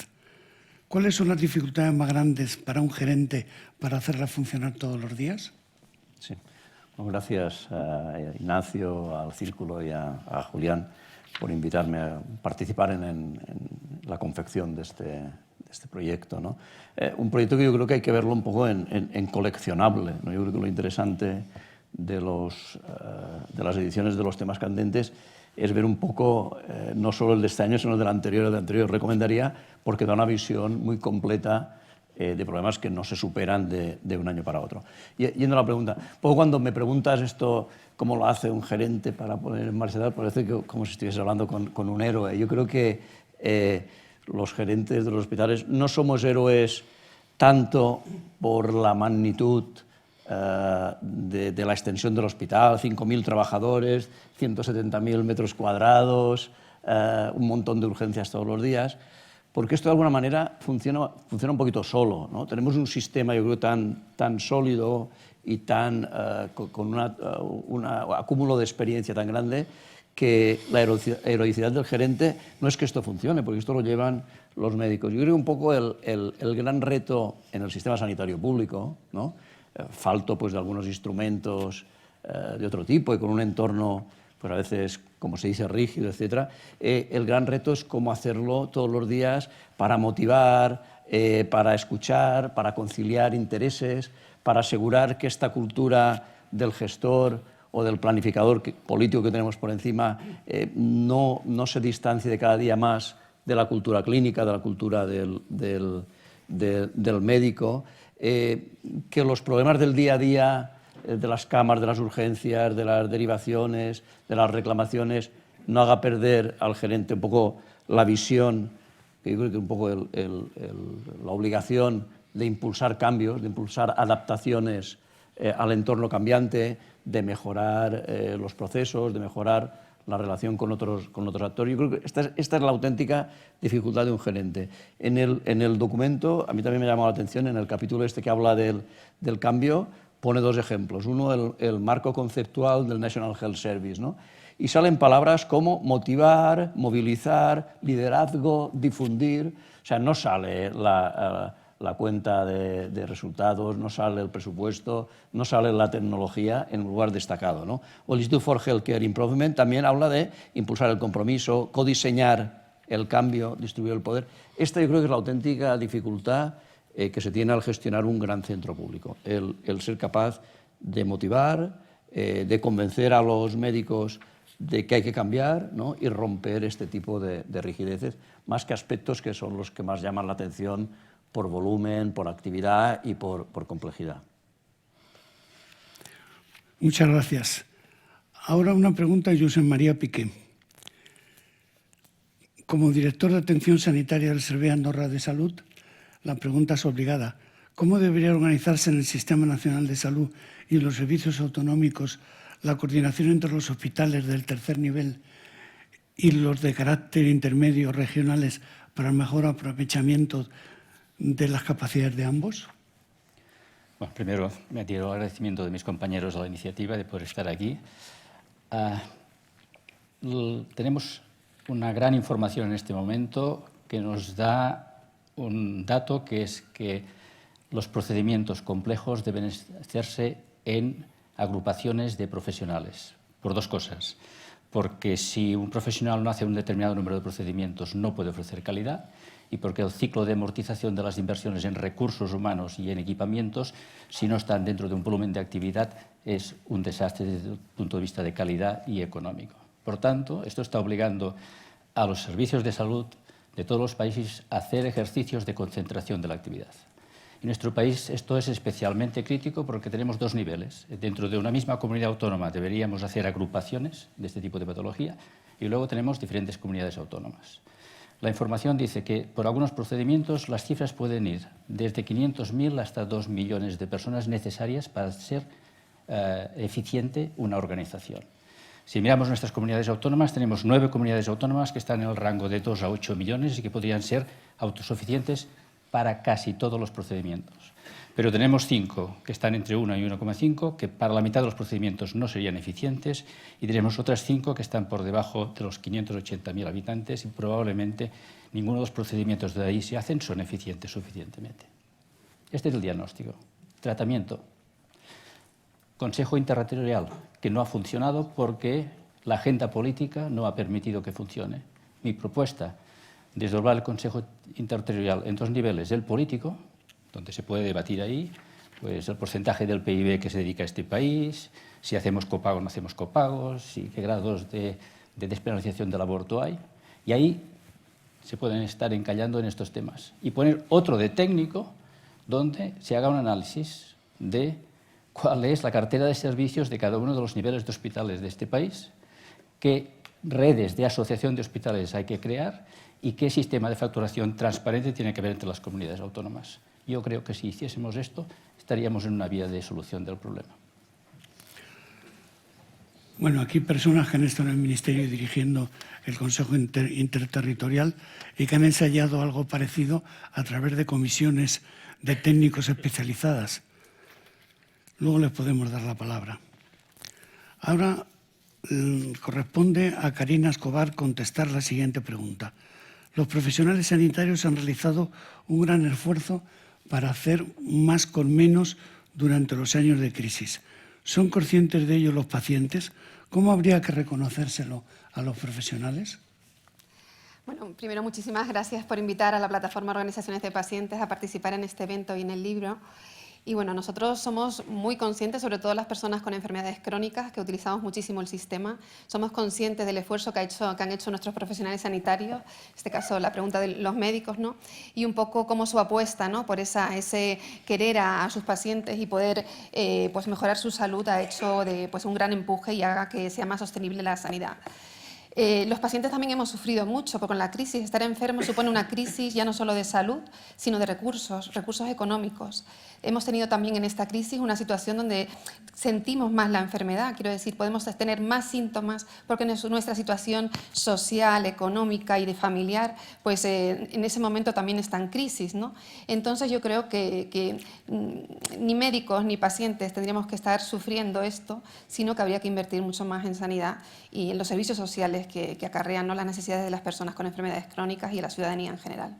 ¿Cuáles son las dificultades más grandes para un gerente para hacerla funcionar todos los días? Sí. Bueno, gracias a Ignacio, al Círculo y a Julián por invitarme a participar en la confección de este proyecto, ¿no? Un proyecto que yo creo que hay que verlo un poco en coleccionable, ¿no? Yo creo que lo interesante de las ediciones de los temas candentes es ver un poco, no solo el de este año, sino el del anterior y el del anterior. Recomendaría, porque da una visión muy completa de problemas que no se superan de un año para otro. Yendo a la pregunta, poco cuando me preguntas esto, cómo lo hace un gerente para poner en marcha, parece que, como si estuviese hablando con un héroe. Yo creo que los gerentes de los hospitales no somos héroes tanto por la magnitud de la extensión del hospital, 5.000 trabajadores, 170.000 metros cuadrados, un montón de urgencias todos los días, porque esto de alguna manera funciona un poquito solo, ¿no? Tenemos un sistema, yo creo, tan sólido y con un acúmulo de experiencia tan grande que la heroicidad del gerente no es que esto funcione, porque esto lo llevan los médicos. Yo creo que un poco el gran reto en el sistema sanitario público, ¿no? Falto pues, de algunos instrumentos de otro tipo y con un entorno pues, a veces, como se dice, rígido, etc. El gran reto es cómo hacerlo todos los días para motivar, para escuchar, para conciliar intereses, para asegurar que esta cultura del gestor o del planificador político que tenemos por encima no se distancie de cada día más de la cultura clínica, de la cultura del médico, que los problemas del día a día, de las camas, de las urgencias, de las derivaciones, de las reclamaciones, no haga perder al gerente un poco la visión, que yo creo que un poco la obligación de impulsar cambios, de impulsar adaptaciones al entorno cambiante, de mejorar los procesos, de mejorar la relación con otros actores. Yo creo que esta es la auténtica dificultad de un gerente. En el documento, a mí también me llamó la atención, en el capítulo este que habla del cambio, pone dos ejemplos. Uno, el marco conceptual del National Health Service, ¿no? Y salen palabras como motivar, movilizar, liderazgo, difundir. O sea, no sale la cuenta de resultados, no sale el presupuesto, no sale la tecnología en un lugar destacado, ¿no? O el Institute for Healthcare Improvement también habla de impulsar el compromiso, codiseñar el cambio, distribuir el poder. Esta yo creo que es la auténtica dificultad que se tiene al gestionar un gran centro público, el ser capaz de motivar, de convencer a los médicos de que hay que cambiar, ¿no? Y romper este tipo de rigideces, más que aspectos que son los que más llaman la atención por volumen, por actividad y por complejidad. Muchas gracias. Ahora una pregunta a Josep María Piqué. Como director de Atención Sanitaria del Servei Andorra de Salud, la pregunta es obligada. ¿Cómo debería organizarse en el Sistema Nacional de Salud y en los servicios autonómicos la coordinación entre los hospitales del tercer nivel y los de carácter intermedio regionales para el mejor aprovechamiento de las capacidades de ambos? Bueno, primero me adhiero al agradecimiento de mis compañeros a la iniciativa de poder estar aquí. Tenemos una gran información en este momento que nos da un dato, que es que los procedimientos complejos deben hacerse en agrupaciones de profesionales, por dos cosas. Porque si un profesional no hace un determinado número de procedimientos, no puede ofrecer calidad, y porque el ciclo de amortización de las inversiones en recursos humanos y en equipamientos, si no están dentro de un volumen de actividad, es un desastre desde el punto de vista de calidad y económico. Por tanto, esto está obligando a los servicios de salud de todos los países a hacer ejercicios de concentración de la actividad. En nuestro país esto es especialmente crítico porque tenemos dos niveles. Dentro de una misma comunidad autónoma deberíamos hacer agrupaciones de este tipo de patología y luego tenemos diferentes comunidades autónomas. La información dice que por algunos procedimientos las cifras pueden ir desde 500.000 hasta 2 millones de personas necesarias para ser eficiente una organización. Si miramos nuestras comunidades autónomas, tenemos 9 comunidades autónomas que están en el rango de 2 a 8 millones y que podrían ser autosuficientes para casi todos los procedimientos. Pero tenemos 5 que están entre 1 y 1,5, que para la mitad de los procedimientos no serían eficientes, y tenemos otras 5 que están por debajo de los 580.000 habitantes y probablemente ninguno de los procedimientos de ahí se hacen son eficientes suficientemente. Este es el diagnóstico. Tratamiento. Consejo Interterritorial, que no ha funcionado porque la agenda política no ha permitido que funcione. Mi propuesta, desdoblar el Consejo Interterritorial en 2 niveles, el político, donde se puede debatir ahí, pues el porcentaje del PIB que se dedica a este país, si hacemos copagos o no hacemos copagos, qué grados de despenalización del aborto hay, y ahí se pueden estar encallando en estos temas. Y poner otro de técnico, donde se haga un análisis de cuál es la cartera de servicios de cada uno de los niveles de hospitales de este país, qué redes de asociación de hospitales hay que crear y qué sistema de facturación transparente tiene que haber entre las comunidades autónomas. Yo creo que si hiciésemos esto, estaríamos en una vía de solución del problema. Bueno, aquí personas que han estado en el Ministerio dirigiendo el Consejo Interterritorial y que han ensayado algo parecido a través de comisiones de técnicos especializadas. Luego les podemos dar la palabra. Ahora corresponde a Karina Escobar contestar la siguiente pregunta. Los profesionales sanitarios han realizado un gran esfuerzo para hacer más con menos durante los años de crisis. ¿Son conscientes de ello los pacientes? ¿Cómo habría que reconocérselo a los profesionales? Bueno, primero, muchísimas gracias por invitar a la Plataforma Organizaciones de Pacientes a participar en este evento y en el libro. Y bueno, nosotros somos muy conscientes, sobre todo las personas con enfermedades crónicas, que utilizamos muchísimo el sistema. Somos conscientes del esfuerzo que han hecho nuestros profesionales sanitarios, en este caso la pregunta de los médicos, ¿no? Y un poco como su apuesta, ¿no? Por ese querer a sus pacientes y poder pues mejorar su salud ha hecho de, pues, un gran empuje y haga que sea más sostenible la sanidad. Los pacientes también hemos sufrido mucho, porque con la crisis, estar enfermo supone una crisis ya no solo de salud, sino de recursos económicos. Hemos tenido también en esta crisis una situación donde sentimos más la enfermedad, quiero decir, podemos tener más síntomas porque nuestra situación social, económica y de familiar, pues en ese momento también está en crisis, ¿no? Entonces yo creo que ni médicos ni pacientes tendríamos que estar sufriendo esto, sino que habría que invertir mucho más en sanidad y en los servicios sociales que acarrean, ¿no?, las necesidades de las personas con enfermedades crónicas y de la ciudadanía en general.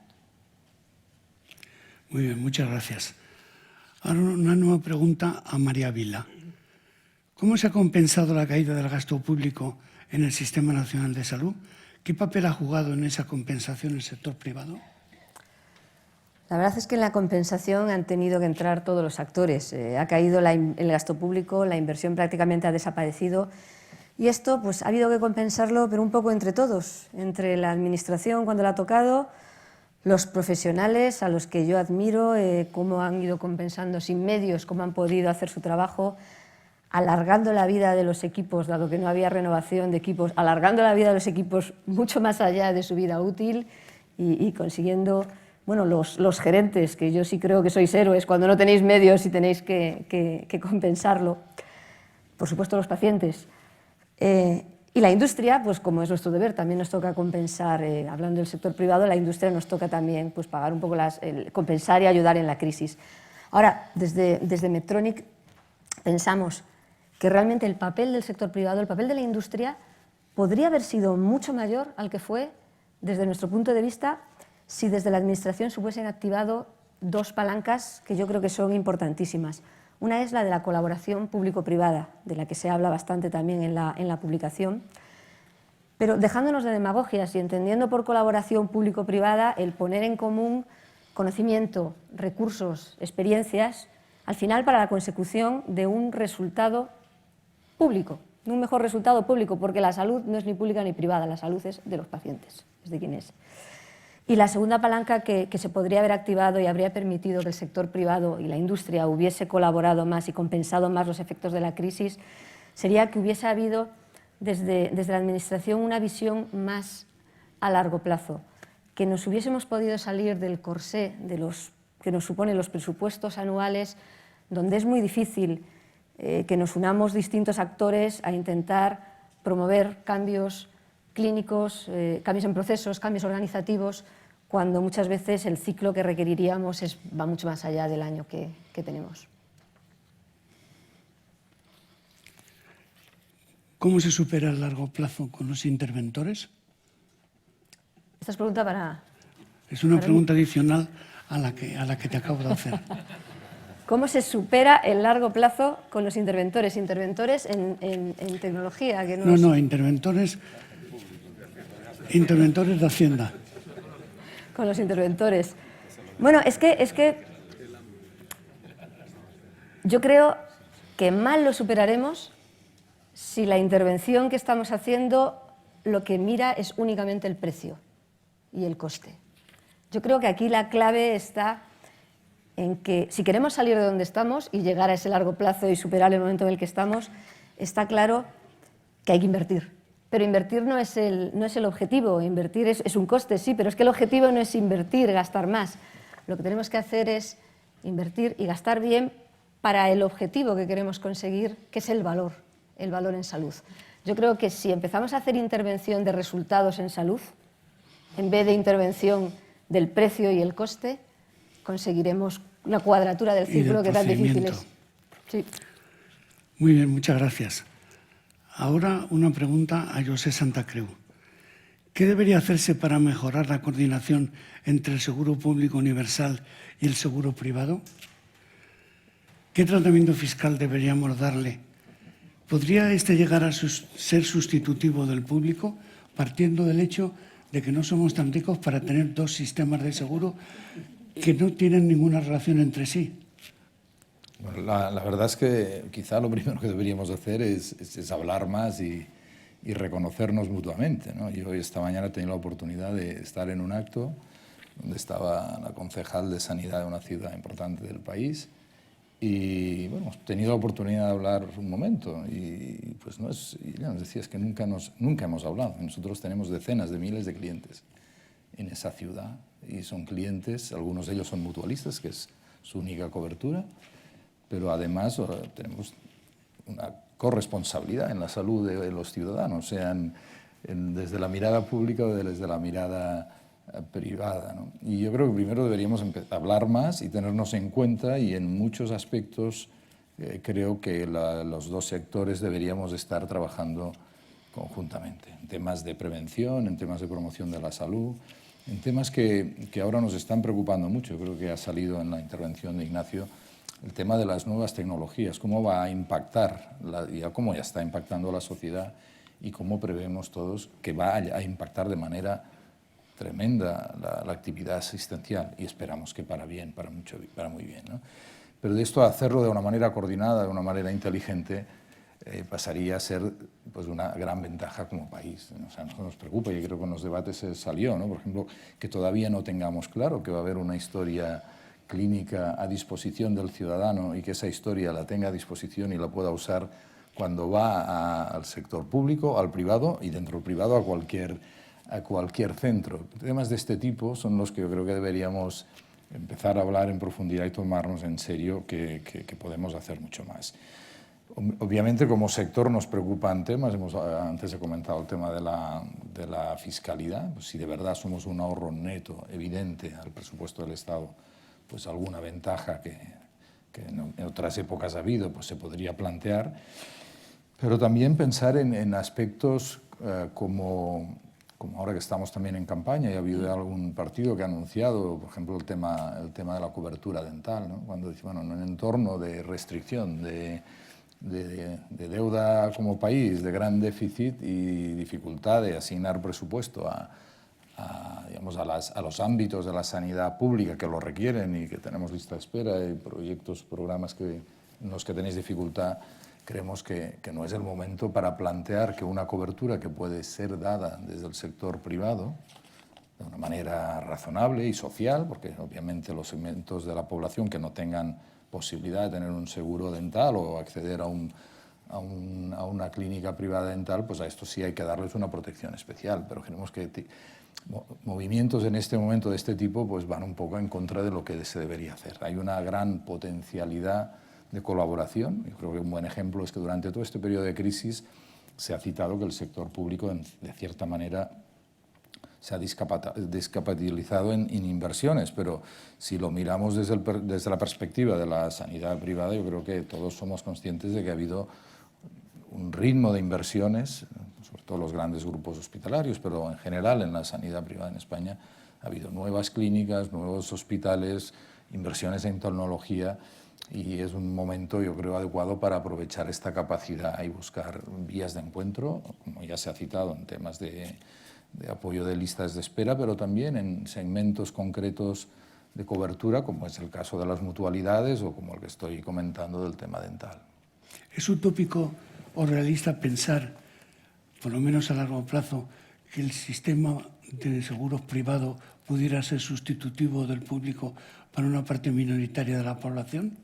Muy bien, muchas gracias. Ahora una nueva pregunta a María Vila. ¿Cómo se ha compensado la caída del gasto público en el Sistema Nacional de Salud? ¿Qué papel ha jugado en esa compensación el sector privado? La verdad es que en la compensación han tenido que entrar todos los actores. Ha caído el gasto público, la inversión prácticamente ha desaparecido y esto pues ha habido que compensarlo, pero un poco entre todos, entre la Administración cuando la ha tocado, los profesionales a los que yo admiro, cómo han ido compensando sin medios, cómo han podido hacer su trabajo, alargando la vida de los equipos, dado que no había renovación de equipos, alargando la vida de los equipos mucho más allá de su vida útil y consiguiendo, bueno, los gerentes, que yo sí creo que sois héroes cuando no tenéis medios y tenéis que compensarlo. Por supuesto, los pacientes. Y la industria, pues como es nuestro deber, también nos toca compensar, hablando del sector privado, la industria nos toca también pues, pagar un poco compensar y ayudar en la crisis. Ahora, desde Medtronic pensamos que realmente el papel del sector privado, el papel de la industria, podría haber sido mucho mayor al que fue, desde nuestro punto de vista, si desde la Administración se hubiesen activado dos palancas que yo creo que son importantísimas. Una es la de la colaboración público-privada, de la que se habla bastante también en la publicación, pero dejándonos de demagogias y entendiendo por colaboración público-privada el poner en común conocimiento, recursos, experiencias, al final para la consecución de un resultado público, de un mejor resultado público, porque la salud no es ni pública ni privada, la salud es de los pacientes, es de quien es. Y la segunda palanca que se podría haber activado y habría permitido que el sector privado y la industria hubiese colaborado más y compensado más los efectos de la crisis sería que hubiese habido desde la Administración una visión más a largo plazo, que nos hubiésemos podido salir del corsé que nos suponen los presupuestos anuales, donde es muy difícil que nos unamos distintos actores a intentar promover cambios clínicos, cambios en procesos, cambios organizativos, cuando muchas veces el ciclo que requeriríamos va mucho más allá del año que tenemos. ¿Cómo se supera el largo plazo con los interventores? Esta es pregunta para... Es una pregunta adicional a la que te acabo de hacer. ¿Cómo se supera el largo plazo con los interventores? Interventores en tecnología. Que No, interventores de Hacienda. Con los interventores. Bueno, es que yo creo que mal lo superaremos si la intervención que estamos haciendo lo que mira es únicamente el precio y el coste. Yo creo que aquí la clave está en que si queremos salir de donde estamos y llegar a ese largo plazo y superar el momento en el que estamos, está claro que hay que invertir. Pero invertir no es el objetivo, invertir es un coste, sí, pero es que el objetivo no es invertir, gastar más. Lo que tenemos que hacer es invertir y gastar bien para el objetivo que queremos conseguir, que es el valor en salud. Yo creo que si empezamos a hacer intervención de resultados en salud, en vez de intervención del precio y el coste, conseguiremos una cuadratura del círculo que tan difícil es. Sí. Muy bien, muchas gracias. Ahora una pregunta a José Santacreu. ¿Qué debería hacerse para mejorar la coordinación entre el seguro público universal y el seguro privado? ¿Qué tratamiento fiscal deberíamos darle? ¿Podría este llegar a ser sustitutivo del público, partiendo del hecho de que no somos tan ricos para tener dos sistemas de seguro que no tienen ninguna relación entre sí? Bueno, la verdad es que quizá lo primero que deberíamos hacer es hablar más y reconocernos mutuamente, ¿no? Yo esta mañana he tenido la oportunidad de estar en un acto donde estaba la concejal de Sanidad de una ciudad importante del país y bueno, hemos tenido la oportunidad de hablar un momento y pues y ella nos decía es que nunca hemos hablado. Nosotros tenemos decenas de miles de clientes en esa ciudad y son clientes, algunos de ellos son mutualistas, que es su única cobertura, pero además tenemos una corresponsabilidad en la salud de los ciudadanos, sean desde la mirada pública o desde la mirada privada, ¿no? Y yo creo que primero deberíamos hablar más y tenernos en cuenta y en muchos aspectos creo que los dos sectores deberíamos estar trabajando conjuntamente, en temas de prevención, en temas de promoción de la salud, en temas que ahora nos están preocupando mucho. Creo que ha salido en la intervención de Ignacio el tema de las nuevas tecnologías, cómo va a impactar, cómo ya está impactando la sociedad y cómo prevemos todos que va a impactar de manera tremenda la actividad asistencial y esperamos que para bien, para muy bien, ¿no? Pero de esto a hacerlo de una manera coordinada, de una manera inteligente, pasaría a ser pues, una gran ventaja como país. O sea, nos preocupa y creo que en los debates se salió, ¿no? Por ejemplo, que todavía no tengamos claro que va a haber una historia clínica a disposición del ciudadano y que esa historia la tenga a disposición y la pueda usar cuando va al sector público, al privado y dentro del privado a cualquier centro. Temas de este tipo son los que yo creo que deberíamos empezar a hablar en profundidad y tomarnos en serio que podemos hacer mucho más. Obviamente, como sector nos preocupan temas, antes he comentado el tema de la fiscalidad. Pues si de verdad somos un ahorro neto evidente al presupuesto del Estado, pues alguna ventaja que en otras épocas ha habido, pues se podría plantear. Pero también pensar en aspectos como ahora que estamos también en campaña y ha habido algún partido que ha anunciado, por ejemplo, el tema de la cobertura dental, ¿no? Cuando dice, bueno, en un entorno de restricción, de deuda como país, de gran déficit y dificultad de asignar presupuesto digamos, a los ámbitos de la sanidad pública que lo requieren y que tenemos lista de espera y programas en los que tenéis dificultad, creemos que no es el momento para plantear que una cobertura que puede ser dada desde el sector privado de una manera razonable y social, porque obviamente los segmentos de la población que no tengan posibilidad de tener un seguro dental o acceder a una clínica privada dental, pues a esto sí hay que darles una protección especial, pero creemos que movimientos en este momento de este tipo pues van un poco en contra de lo que se debería hacer. Hay una gran potencialidad de colaboración. Yo creo que un buen ejemplo es que durante todo este periodo de crisis se ha citado que el sector público, de cierta manera, se ha descapitalizado en inversiones, pero si lo miramos desde la perspectiva de la sanidad privada, yo creo que todos somos conscientes de que ha habido un ritmo de inversiones, sobre todo los grandes grupos hospitalarios, pero en general en la sanidad privada en España ha habido nuevas clínicas, nuevos hospitales, inversiones en tecnología, y es un momento, yo creo, adecuado para aprovechar esta capacidad y buscar vías de encuentro, como ya se ha citado en temas de apoyo de listas de espera, pero también en segmentos concretos de cobertura, como es el caso de las mutualidades o como el que estoy comentando del tema dental. ¿Es utópico o realista pensar, por lo menos a largo plazo, que el sistema de seguros privado pudiera ser sustitutivo del público para una parte minoritaria de la población?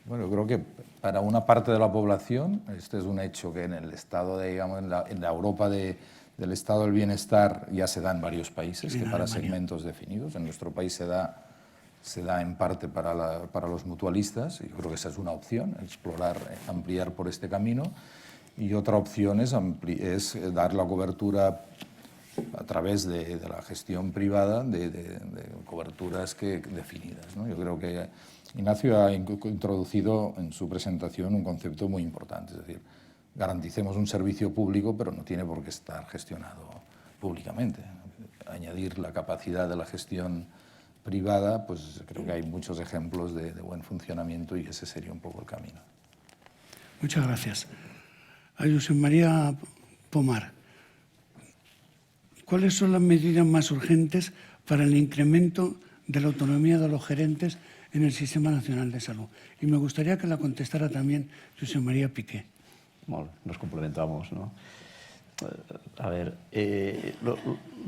Bueno, yo creo que para una parte de la población, este es un hecho que en el estado, digamos, en la Europa del estado del bienestar ya se da en varios países, que para segmentos definidos. En nuestro país se da en parte para los mutualistas, y yo creo que esa es una opción, explorar, ampliar por este camino. Y otra opción es dar la cobertura a través de la gestión privada de coberturas definidas, ¿no? Yo creo que Ignacio ha introducido en su presentación un concepto muy importante, es decir, garanticemos un servicio público, pero no tiene por qué estar gestionado públicamente. Añadir la capacidad de la gestión privada, pues creo que hay muchos ejemplos de buen funcionamiento y ese sería un poco el camino. Muchas gracias. A Josep María Pomar, ¿cuáles son las medidas más urgentes para el incremento de la autonomía de los gerentes en el Sistema Nacional de Salud? Y me gustaría que la contestara también Josep María Piqué. Bueno, nos complementamos, ¿no? A ver,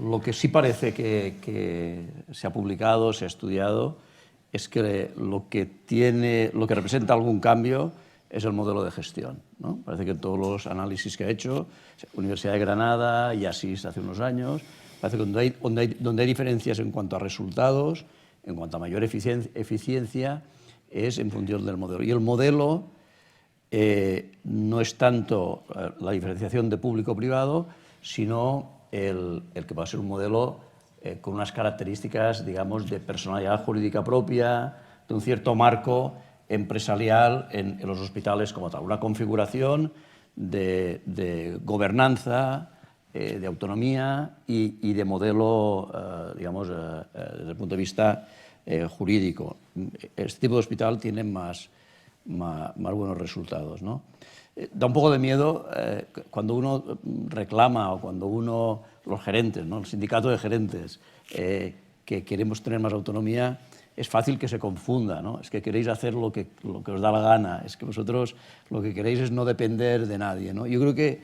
lo que sí parece que se ha publicado, se ha estudiado, es que lo que representa algún cambio es el modelo de gestión, ¿no? Parece que en todos los análisis que ha hecho, Universidad de Granada y ASIS hace unos años, parece que donde hay diferencias en cuanto a resultados, en cuanto a mayor eficiencia, es en función del modelo. Y el modelo no es tanto la diferenciación de público-privado, sino el que va a ser un modelo con unas características, digamos, de personalidad jurídica propia, de un cierto marco empresarial en los hospitales como tal. Una configuración de gobernanza, de autonomía y de modelo, digamos, desde el punto de vista jurídico. Este tipo de hospital tiene más buenos resultados, ¿no? Da un poco de miedo cuando uno reclama o cuando los gerentes, ¿no? El sindicato de gerentes, que queremos tener más autonomía, es fácil que se confunda, ¿no? Es que queréis hacer lo que os da la gana, es que vosotros lo que queréis es no depender de nadie, ¿no? Yo creo que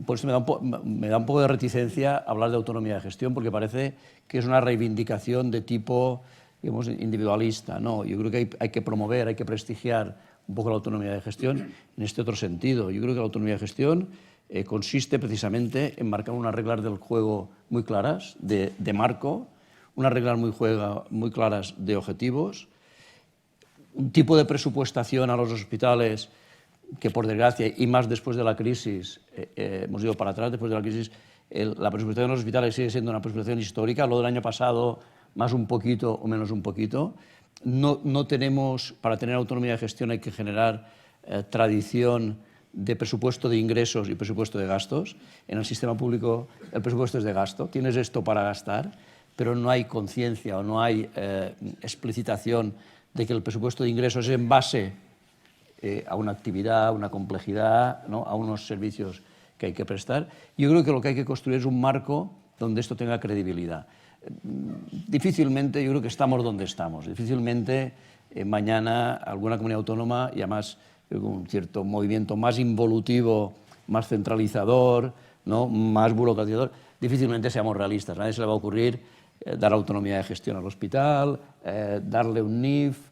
por eso me da un poco de reticencia hablar de autonomía de gestión, porque parece que es una reivindicación de tipo, digamos, individualista, ¿no? Yo creo que hay que promover, hay que prestigiar un poco la autonomía de gestión en este otro sentido. Yo creo que la autonomía de gestión consiste precisamente en marcar unas reglas del juego muy claras, de marco, unas reglas muy claras de objetivos, un tipo de presupuestación a los hospitales que, por desgracia, y más después de la crisis, hemos ido para atrás después de la crisis. La presupuestación de los hospitales sigue siendo una presupuestación histórica. Lo del año pasado, más un poquito o menos un poquito. No tenemos, para tener autonomía de gestión hay que generar tradición de presupuesto de ingresos y presupuesto de gastos. En el sistema público el presupuesto es de gasto. Tienes esto para gastar, pero no hay conciencia o no hay explicitación de que el presupuesto de ingresos es en base a una actividad, a una complejidad, ¿no?, a unos servicios que hay que prestar. Yo creo que lo que hay que construir es un marco donde esto tenga credibilidad. Difícilmente, yo creo que estamos donde estamos. Difícilmente mañana alguna comunidad autónoma, y además con un cierto movimiento más involutivo, más centralizador, ¿no?, más burocratizador, difícilmente seamos realistas. A nadie se le va a ocurrir dar autonomía de gestión al hospital, darle un NIF,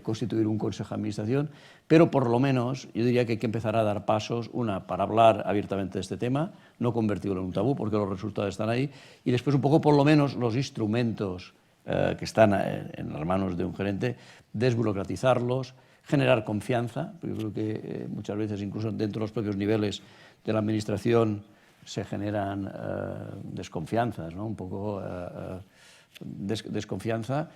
constituir un consejo de administración, pero por lo menos yo diría que hay que empezar a dar pasos, para hablar abiertamente de este tema, no convertirlo en un tabú porque los resultados están ahí, y después un poco por lo menos los instrumentos que están en las manos de un gerente, desburocratizarlos, generar confianza, porque yo creo que muchas veces incluso dentro de los propios niveles de la administración se generan desconfianzas, ¿no?, un poco desconfianza,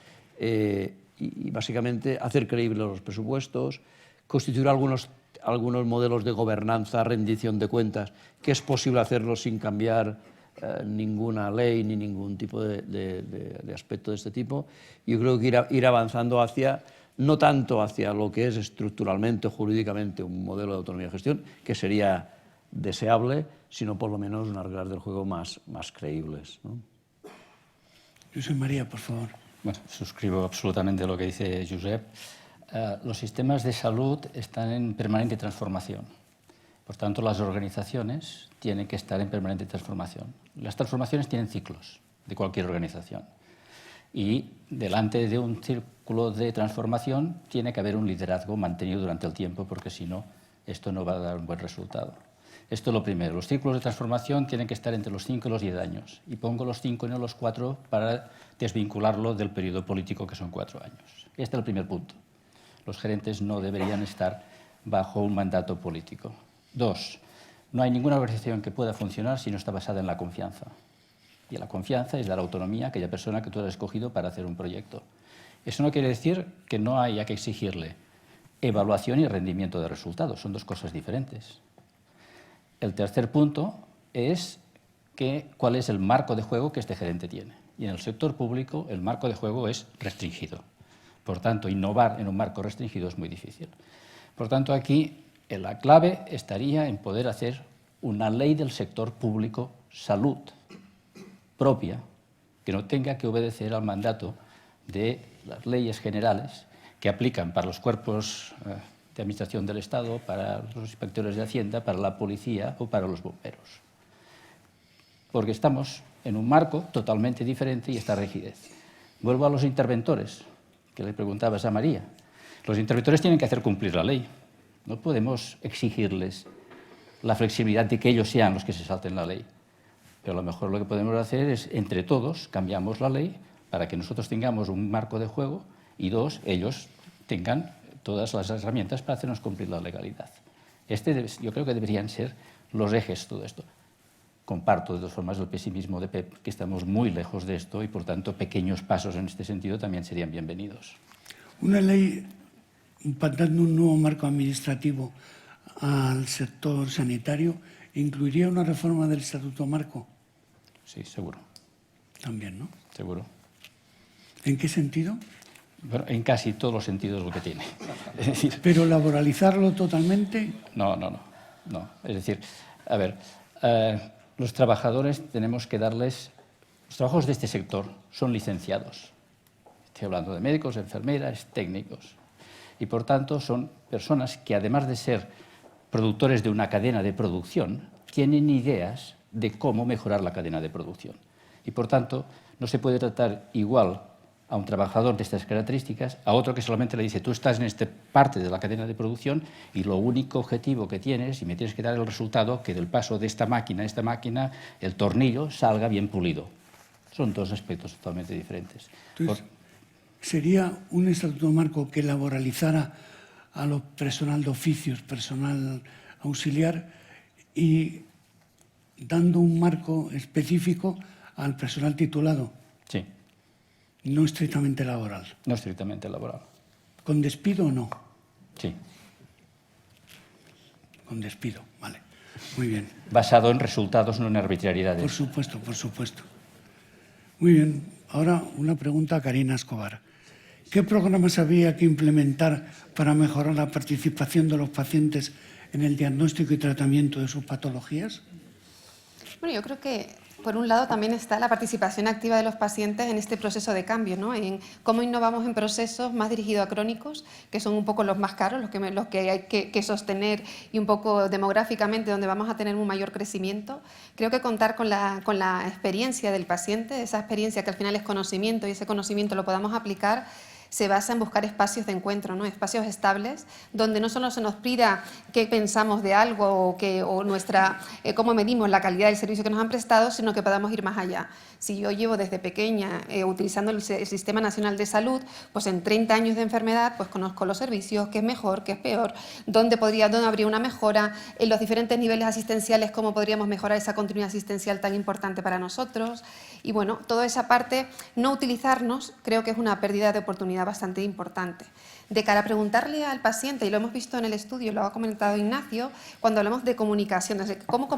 y básicamente hacer creíbles los presupuestos, constituir algunos modelos de gobernanza, rendición de cuentas, que es posible hacerlo sin cambiar ninguna ley ni ningún tipo de aspecto de este tipo. Yo creo que ir avanzando no tanto hacia lo que es estructuralmente o jurídicamente un modelo de autonomía de gestión, que sería deseable, sino por lo menos unas reglas del juego más creíbles, ¿no? Josep María, por favor. Bueno, suscribo absolutamente lo que dice Josep. Los sistemas de salud están en permanente transformación. Por tanto, las organizaciones tienen que estar en permanente transformación. Las transformaciones tienen ciclos de cualquier organización. Y delante de un círculo de transformación tiene que haber un liderazgo mantenido durante el tiempo, porque si no, esto no va a dar un buen resultado. Esto es lo primero. Los ciclos de transformación tienen que estar entre los 5 y los 10 años. Y pongo los 5 y no los 4 para desvincularlo del periodo político, que son 4 años. Este es el primer punto. Los gerentes no deberían estar bajo un mandato político. 2. No hay ninguna organización que pueda funcionar si no está basada en la confianza. Y la confianza es dar autonomía a aquella persona que tú has escogido para hacer un proyecto. Eso no quiere decir que no haya que exigirle evaluación y rendimiento de resultados. Son dos cosas diferentes. El tercer punto es cuál es el marco de juego que este gerente tiene. Y en el sector público el marco de juego es restringido. Por tanto, innovar en un marco restringido es muy difícil. Por tanto, aquí la clave estaría en poder hacer una ley del sector público salud propia, que no tenga que obedecer al mandato de las leyes generales que aplican para los cuerpos de administración del Estado, para los inspectores de Hacienda, para la policía o para los bomberos. Porque estamos en un marco totalmente diferente y esta rigidez. Vuelvo a los interventores, que le preguntabas a María. Los interventores tienen que hacer cumplir la ley. No podemos exigirles la flexibilidad de que ellos sean los que se salten la ley. Pero a lo mejor lo que podemos hacer es, entre todos, cambiamos la ley para que nosotros tengamos un marco de juego y 2, ellos tengan todas las herramientas para hacernos cumplir la legalidad. Yo creo que deberían ser los ejes de todo esto. Comparto de todas formas el pesimismo de Pep, que estamos muy lejos de esto y por tanto pequeños pasos en este sentido también serían bienvenidos. Una ley dando un nuevo marco administrativo al sector sanitario, ¿incluiría una reforma del Estatuto Marco? Sí, seguro. También, ¿no? Seguro. ¿En qué sentido? Bueno, en casi todos los sentidos lo que tiene. Es decir, ¿pero laboralizarlo totalmente? No. Es decir, a ver, los trabajadores tenemos que darles... Los trabajadores de este sector son licenciados. Estoy hablando de médicos, enfermeras, técnicos. Y por tanto son personas que además de ser productores de una cadena de producción, tienen ideas de cómo mejorar la cadena de producción. Y por tanto no se puede tratar igual a un trabajador de estas características, a otro que solamente le dice, tú estás en esta parte de la cadena de producción y lo único objetivo que tienes, y me tienes que dar el resultado, que del paso de esta máquina a esta máquina, el tornillo salga bien pulido. Son dos aspectos totalmente diferentes. Entonces, sería un estatuto marco que laboralizara a lo personal de oficios, personal auxiliar, y dando un marco específico al personal titulado. Sí. No estrictamente laboral. No estrictamente laboral. ¿Con despido o no? Sí. Con despido, vale. Muy bien. Basado en resultados, no en arbitrariedades. Por supuesto, por supuesto. Muy bien. Ahora una pregunta a Karina Escobar. ¿Qué programas había que implementar para mejorar la participación de los pacientes en el diagnóstico y tratamiento de sus patologías? Bueno, yo creo que por un lado también está la participación activa de los pacientes en este proceso de cambio, ¿no? En cómo innovamos en procesos más dirigidos a crónicos, que son un poco los más caros, los que hay que sostener, y un poco demográficamente donde vamos a tener un mayor crecimiento. Creo que contar con la experiencia del paciente, esa experiencia que al final es conocimiento, y ese conocimiento lo podamos aplicar, se basa en buscar espacios de encuentro, ¿no? Espacios estables, donde no solo se nos pida qué pensamos de algo cómo medimos la calidad del servicio que nos han prestado, sino que podamos ir más allá. Si yo llevo desde pequeña utilizando el Sistema Nacional de Salud, pues en 30 años de enfermedad pues conozco los servicios, qué es mejor, qué es peor, dónde habría una mejora, en los diferentes niveles asistenciales, cómo podríamos mejorar esa continuidad asistencial tan importante para nosotros. Y bueno, toda esa parte, no utilizarnos, creo que es una pérdida de oportunidad bastante importante. De cara a preguntarle al paciente, y lo hemos visto en el estudio, lo ha comentado Ignacio, cuando hablamos de comunicación,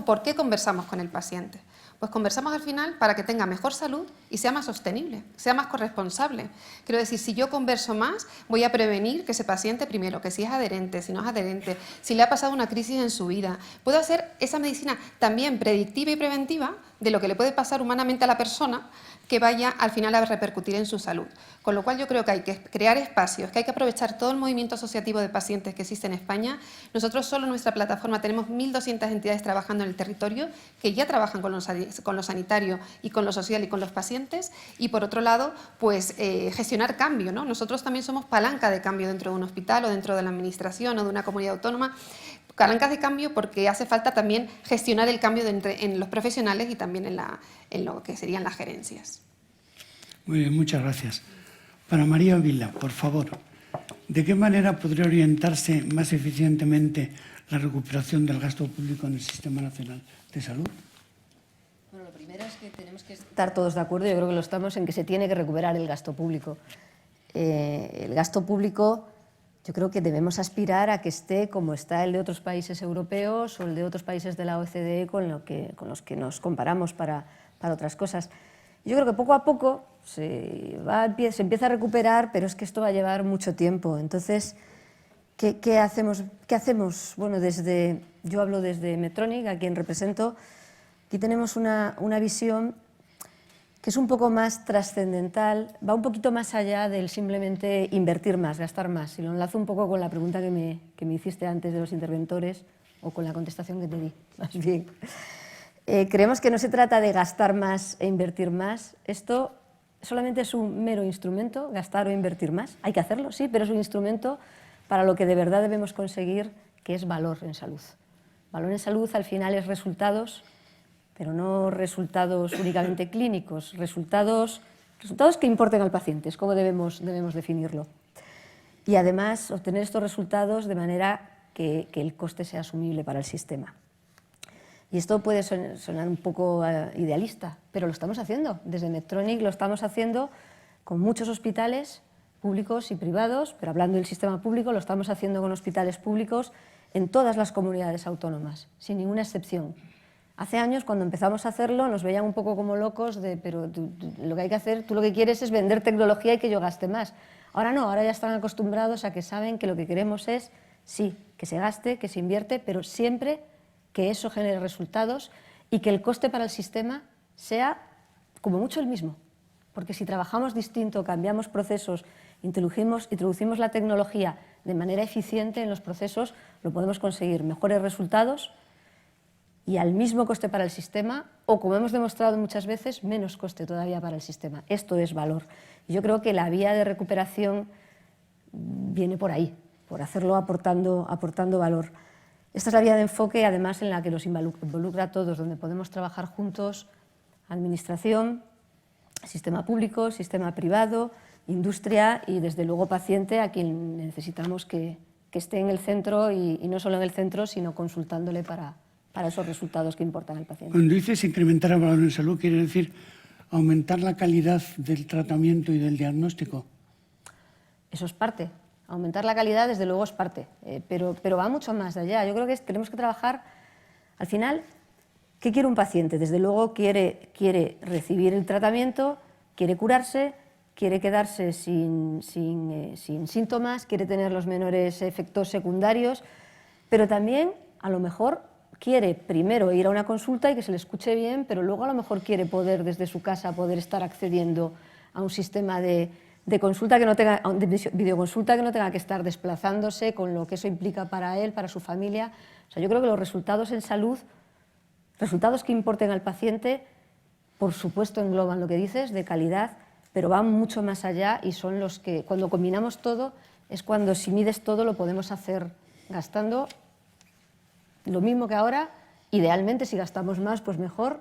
¿por qué conversamos con el paciente? Pues conversamos al final para que tenga mejor salud y sea más sostenible, sea más corresponsable. Quiero decir, si yo converso más, voy a prevenir que ese paciente, primero, que si es adherente, si no es adherente, si le ha pasado una crisis en su vida. Puedo hacer esa medicina también predictiva y preventiva de lo que le puede pasar humanamente a la persona, que vaya al final a repercutir en su salud. Con lo cual yo creo que hay que crear espacios, que hay que aprovechar todo el movimiento asociativo de pacientes que existe en España. Nosotros solo en nuestra plataforma tenemos 1.200 entidades trabajando en el territorio, que ya trabajan con lo sanitario y con lo social y con los pacientes. Y por otro lado, pues gestionar cambio, ¿no? Nosotros también somos palanca de cambio dentro de un hospital o dentro de la administración o de una comunidad autónoma. Palancas de cambio porque hace falta también gestionar el cambio en los profesionales y también en lo que serían las gerencias. Muy bien, muchas gracias. Para María Vila, por favor, ¿de qué manera podría orientarse más eficientemente la recuperación del gasto público en el Sistema Nacional de Salud? Bueno, lo primero es que tenemos que estar todos de acuerdo, yo creo que lo estamos, en que se tiene que recuperar el gasto público. El gasto público, yo creo que debemos aspirar a que esté como está el de otros países europeos o el de otros países de la OCDE con los que nos comparamos para otras cosas. Yo creo que poco a poco se empieza a recuperar, pero es que esto va a llevar mucho tiempo. Entonces, ¿qué hacemos? Bueno, yo hablo desde Medtronic, a quien represento. Aquí tenemos una visión que es un poco más trascendental, va un poquito más allá del simplemente invertir más, gastar más. Y lo enlazo un poco con la pregunta que me hiciste antes de los interventores, o con la contestación que te di, más bien. Creemos que no se trata de gastar más e invertir más. Esto solamente es un mero instrumento, gastar o invertir más. Hay que hacerlo, sí, pero es un instrumento para lo que de verdad debemos conseguir, que es valor en salud. Valor en salud al final es resultados, pero no resultados únicamente clínicos, resultados que importen al paciente, es como debemos definirlo. Y además obtener estos resultados de manera que el coste sea asumible para el sistema. Y esto puede sonar un poco idealista, pero lo estamos haciendo. Desde Medtronic lo estamos haciendo con muchos hospitales públicos y privados, pero hablando del sistema público, lo estamos haciendo con hospitales públicos en todas las comunidades autónomas, sin ninguna excepción. Hace años, cuando empezamos a hacerlo, nos veían un poco como locos pero lo que hay que hacer, tú lo que quieres es vender tecnología y que yo gaste más. Ahora no, ahora ya están acostumbrados a que saben que lo que queremos es, sí, que se gaste, que se invierte, pero siempre que eso genere resultados y que el coste para el sistema sea como mucho el mismo. Porque si trabajamos distinto, cambiamos procesos, introducimos la tecnología de manera eficiente en los procesos, lo podemos conseguir mejores resultados y al mismo coste para el sistema, o como hemos demostrado muchas veces, menos coste todavía para el sistema. Esto es valor. Y yo creo que la vía de recuperación viene por ahí, por hacerlo aportando valor. Esta es la vía de enfoque, además, en la que nos involucra a todos, donde podemos trabajar juntos, administración, sistema público, sistema privado, industria y, desde luego, paciente, a quien necesitamos que esté en el centro y no solo en el centro, sino consultándole para esos resultados que importan al paciente. Cuando dices incrementar el valor en salud, ¿quiere decir aumentar la calidad del tratamiento y del diagnóstico? Eso es parte. Aumentar la calidad, desde luego, es parte, pero va mucho más allá. Yo creo que tenemos que trabajar, al final, ¿qué quiere un paciente? Desde luego quiere recibir el tratamiento, quiere curarse, quiere quedarse sin síntomas, quiere tener los menores efectos secundarios, pero también, a lo mejor, quiere primero ir a una consulta y que se le escuche bien, pero luego a lo mejor quiere poder, desde su casa, poder estar accediendo a un sistema de consulta que no tenga, de videoconsulta que no tenga que estar desplazándose, con lo que eso implica para él, para su familia. O sea, yo creo que los resultados en salud, resultados que importen al paciente, por supuesto engloban lo que dices, de calidad, pero van mucho más allá y son los que, cuando combinamos todo, es cuando, si mides todo, lo podemos hacer gastando lo mismo que ahora. Idealmente, si gastamos más, pues mejor,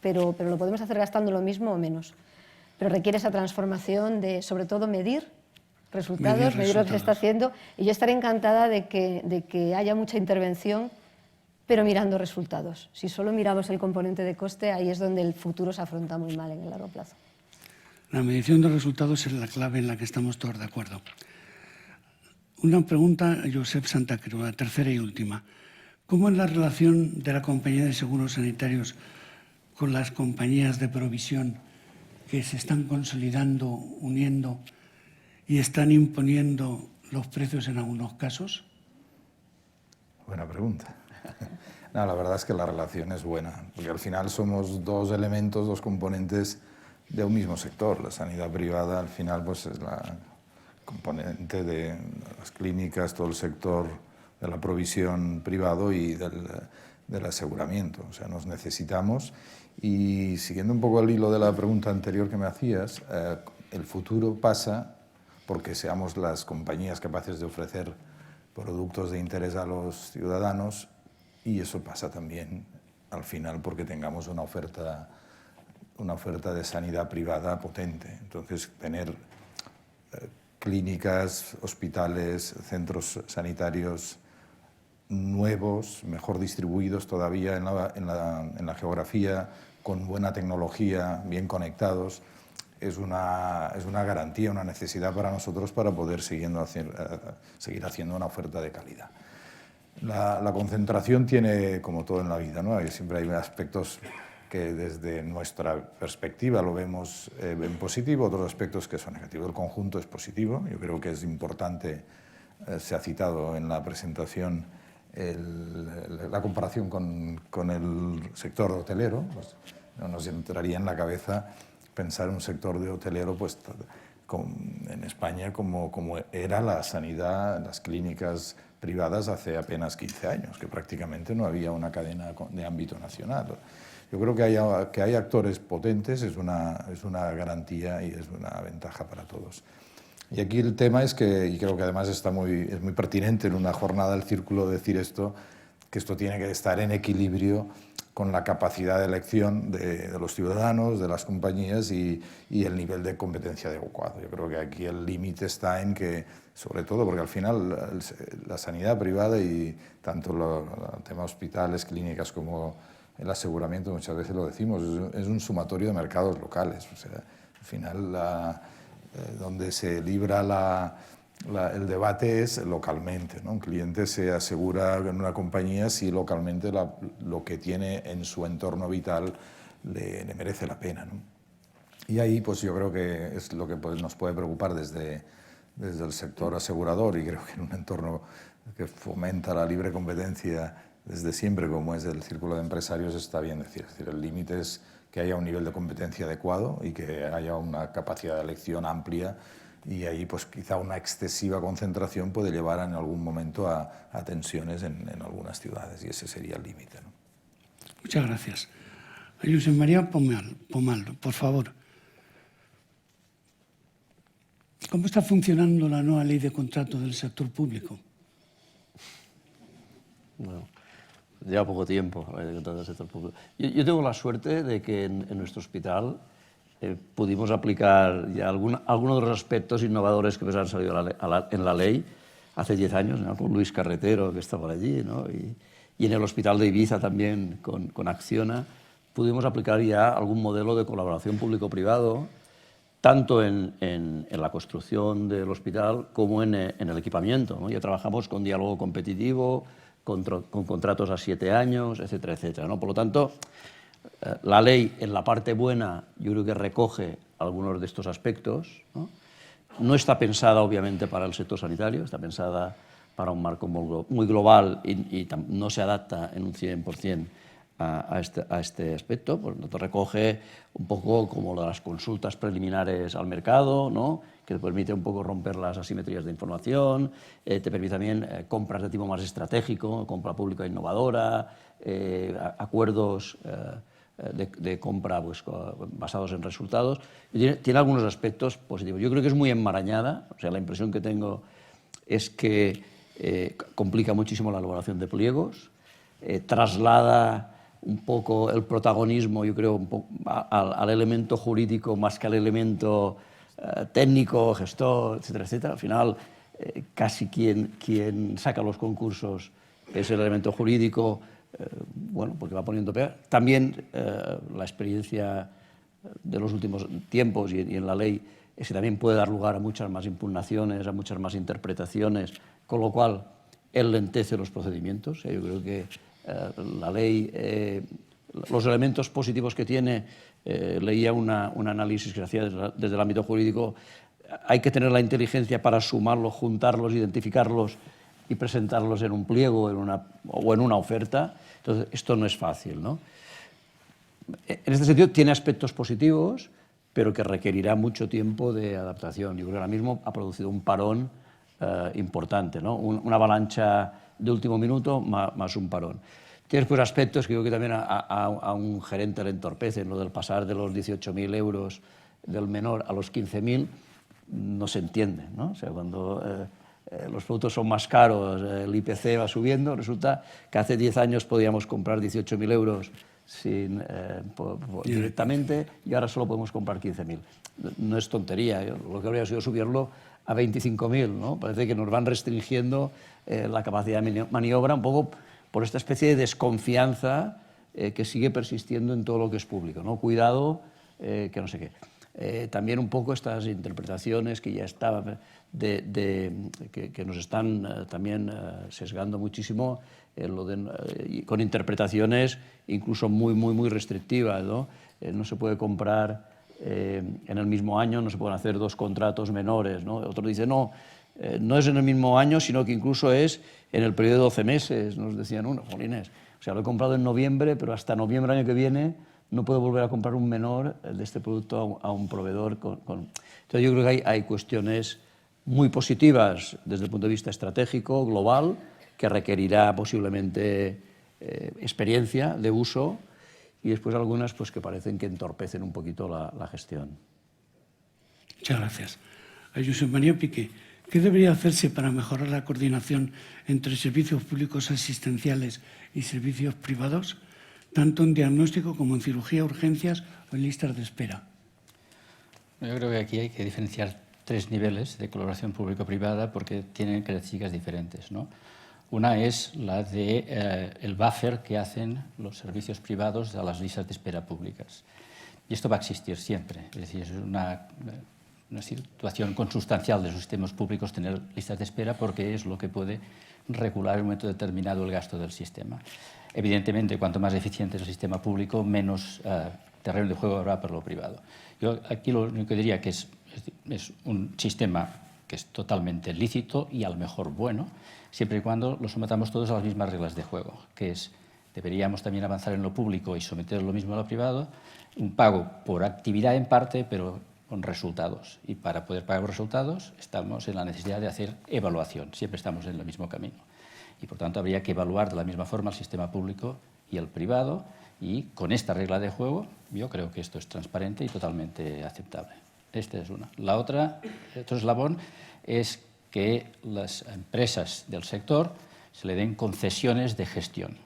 pero lo podemos hacer gastando lo mismo o menos. Pero requiere esa transformación de, sobre todo, medir resultados, medir lo que se está haciendo. Y yo estaré encantada de que haya mucha intervención, pero mirando resultados. Si solo miramos el componente de coste, ahí es donde el futuro se afronta muy mal en el largo plazo. La medición de resultados es la clave en la que estamos todos de acuerdo. Una pregunta a Josep Santacreu, la tercera y última. ¿Cómo es la relación de la compañía de seguros sanitarios con las compañías de provisión que se están consolidando, uniendo y están imponiendo los precios en algunos casos? Buena pregunta. No, la verdad es que la relación es buena, porque al final somos dos elementos, dos componentes de un mismo sector. La sanidad privada, al final, pues es la componente de las clínicas, todo el sector de la provisión privado y del aseguramiento. O sea, nos necesitamos. Y siguiendo un poco el hilo de la pregunta anterior que me hacías, el futuro pasa porque seamos las compañías capaces de ofrecer productos de interés a los ciudadanos, y eso pasa también al final porque tengamos una oferta de sanidad privada potente. Entonces, tener clínicas, hospitales, centros sanitarios nuevos, mejor distribuidos todavía en la geografía, con buena tecnología, bien conectados, es una garantía, una necesidad para nosotros para poder seguir haciendo una oferta de calidad. La concentración tiene, como todo en la vida, ¿no? Siempre hay aspectos que desde nuestra perspectiva lo vemos en positivo, otros aspectos que son negativos. El conjunto es positivo, yo creo que es importante, se ha citado en la presentación la comparación con el sector hotelero. Pues no nos entraría en la cabeza pensar un sector de hotelero pues, en España como era la sanidad, las clínicas privadas hace apenas 15 años, que prácticamente no había una cadena de ámbito nacional. Yo creo que hay actores potentes, es una garantía y es una ventaja para todos. Y aquí el tema es que, y creo que además es muy pertinente en una jornada del círculo decir esto, que esto tiene que estar en equilibrio con la capacidad de elección de los ciudadanos, de las compañías y el nivel de competencia adecuado. Yo creo que aquí el límite está en que, sobre todo porque al final la sanidad privada y tanto el tema hospitales, clínicas como el aseguramiento, muchas veces lo decimos, es un sumatorio de mercados locales. O sea, al final donde se libra el debate es localmente, ¿no? Un cliente se asegura en una compañía si localmente lo que tiene en su entorno vital le merece la pena, ¿no? Y ahí pues yo creo que es lo que nos puede preocupar desde el sector asegurador, y creo que en un entorno que fomenta la libre competencia desde siempre, como es el círculo de empresarios, está bien decir. Es decir, el límite es que haya un nivel de competencia adecuado y que haya una capacidad de elección amplia, y ahí pues quizá una excesiva concentración puede llevar en algún momento a tensiones en algunas ciudades, y ese sería el límite, ¿no? Muchas gracias. José María Pomal, por favor. ¿Cómo está funcionando la nueva ley de contrato del sector público? Bueno, lleva poco tiempo la ley de contrato del sector público. Yo tengo la suerte de que en nuestro hospital pudimos aplicar ya algunos de los aspectos innovadores que nos han salido en la ley hace 10 años, ¿no? Con Luis Carretero, que estaba allí, ¿no? Y en el Hospital de Ibiza también, con Acciona, pudimos aplicar ya algún modelo de colaboración público-privado, tanto en la construcción del hospital como en el equipamiento, ¿no? Ya trabajamos con diálogo competitivo, con contratos a 7 años, etcétera, etcétera, ¿no? Por lo tanto, la ley, en la parte buena, yo creo que recoge algunos de estos aspectos, ¿no? No está pensada, obviamente, para el sector sanitario, está pensada para un marco muy global y no se adapta en un 100% a este aspecto. Por lo tanto, recoge un poco como las consultas preliminares al mercado, ¿no? Que te permite un poco romper las asimetrías de información, te permite también compras de tipo más estratégico, compra pública innovadora, acuerdos de compra pues, basados en resultados. Tiene algunos aspectos positivos. Yo creo que es muy enmarañada, o sea, la impresión que tengo es que complica muchísimo la elaboración de pliegos, traslada un poco el protagonismo, yo creo, un poco al elemento jurídico más que al elemento técnico, gestor, etcétera, etcétera. Al final, casi quien saca los concursos es el elemento jurídico, bueno, porque va poniendo pegas. También la experiencia de los últimos tiempos y en la ley es que también puede dar lugar a muchas más impugnaciones, a muchas más interpretaciones, con lo cual enlentece los procedimientos. Yo creo que la ley, los elementos positivos que tiene, leía un análisis que se hacía desde el ámbito jurídico, hay que tener la inteligencia para sumarlos, juntarlos, identificarlos y presentarlos en un pliego o en una oferta. Entonces, esto no es fácil, ¿no? En este sentido, tiene aspectos positivos, pero que requerirá mucho tiempo de adaptación. Yo creo que ahora mismo ha producido un parón importante, ¿no? Una avalancha de último minuto más un parón. Tiene pues aspectos que creo que también a un gerente le entorpecen, lo del pasar de los 18.000 euros del menor a los 15.000, no se entiende, ¿no? O sea, cuando los productos son más caros, el IPC va subiendo, resulta que hace 10 años podíamos comprar 18.000 euros directamente y ahora solo podemos comprar 15.000. No es tontería, lo que habría sido subirlo a 25.000, ¿no? Parece que nos van restringiendo la capacidad de maniobra un poco por esta especie de desconfianza que sigue persistiendo en todo lo que es público, ¿no? Cuidado, que no sé qué. También un poco estas interpretaciones que ya estaban, que nos están también sesgando muchísimo, con interpretaciones incluso muy restrictivas, ¿no? No se puede comprar en el mismo año, no se pueden hacer 2 contratos menores, ¿no? Otro dice, no, no es en el mismo año, sino que incluso es en el periodo de 12 meses, nos decían uno, jolines. O sea, lo he comprado en noviembre, pero hasta noviembre del año que viene no puedo volver a comprar un menor de este producto a un proveedor. Entonces yo creo que hay cuestiones muy positivas desde el punto de vista estratégico, global, que requerirá posiblemente experiencia de uso, y después algunas pues, que parecen que entorpecen un poquito la gestión. Muchas gracias. Josep María Piqué, ¿qué debería hacerse para mejorar la coordinación entre servicios públicos asistenciales y servicios privados, tanto en diagnóstico como en cirugía, urgencias o en listas de espera? Yo creo que aquí hay que diferenciar 3 niveles de colaboración público-privada porque tienen características diferentes, ¿no? Una es la de el buffer que hacen los servicios privados a las listas de espera públicas. Y esto va a existir siempre. Es decir, es una situación consustancial de los sistemas públicos tener listas de espera porque es lo que puede regular en un momento determinado el gasto del sistema. Evidentemente, cuanto más eficiente es el sistema público, menos terreno de juego habrá para lo privado. Yo aquí lo único que diría que es un sistema que es totalmente lícito y a lo mejor bueno, siempre y cuando lo sometamos todos a las mismas reglas de juego, que es, deberíamos también avanzar en lo público y someter lo mismo a lo privado, un pago por actividad en parte, pero con resultados. Y para poder pagar resultados estamos en la necesidad de hacer evaluación, siempre estamos en el mismo camino. Y por tanto habría que evaluar de la misma forma el sistema público y el privado, y con esta regla de juego yo creo que esto es transparente y totalmente aceptable. Esta es una. La otra, otro eslabón, es que las empresas del sector se le den concesiones de gestión.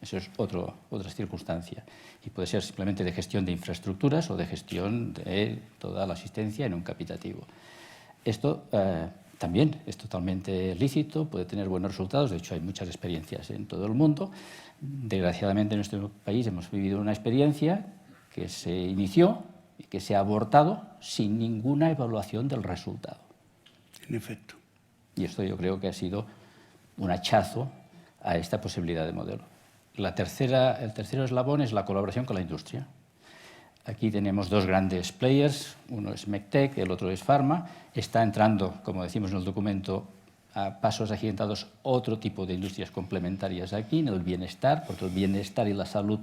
Eso es otra circunstancia. Y puede ser simplemente de gestión de infraestructuras o de gestión de toda la asistencia en un capitativo. Esto también es totalmente lícito, puede tener buenos resultados. De hecho, hay muchas experiencias en todo el mundo. Desgraciadamente, en nuestro país hemos vivido una experiencia que se inició y que se ha abortado sin ninguna evaluación del resultado. En efecto. Y esto yo creo que ha sido un hachazo a esta posibilidad de modelo. El tercer eslabón es la colaboración con la industria. Aquí tenemos dos grandes players, uno es MedTech, el otro es Pharma. Está entrando, como decimos en el documento, a pasos agigantados otro tipo de industrias complementarias aquí, en el bienestar, porque el bienestar y la salud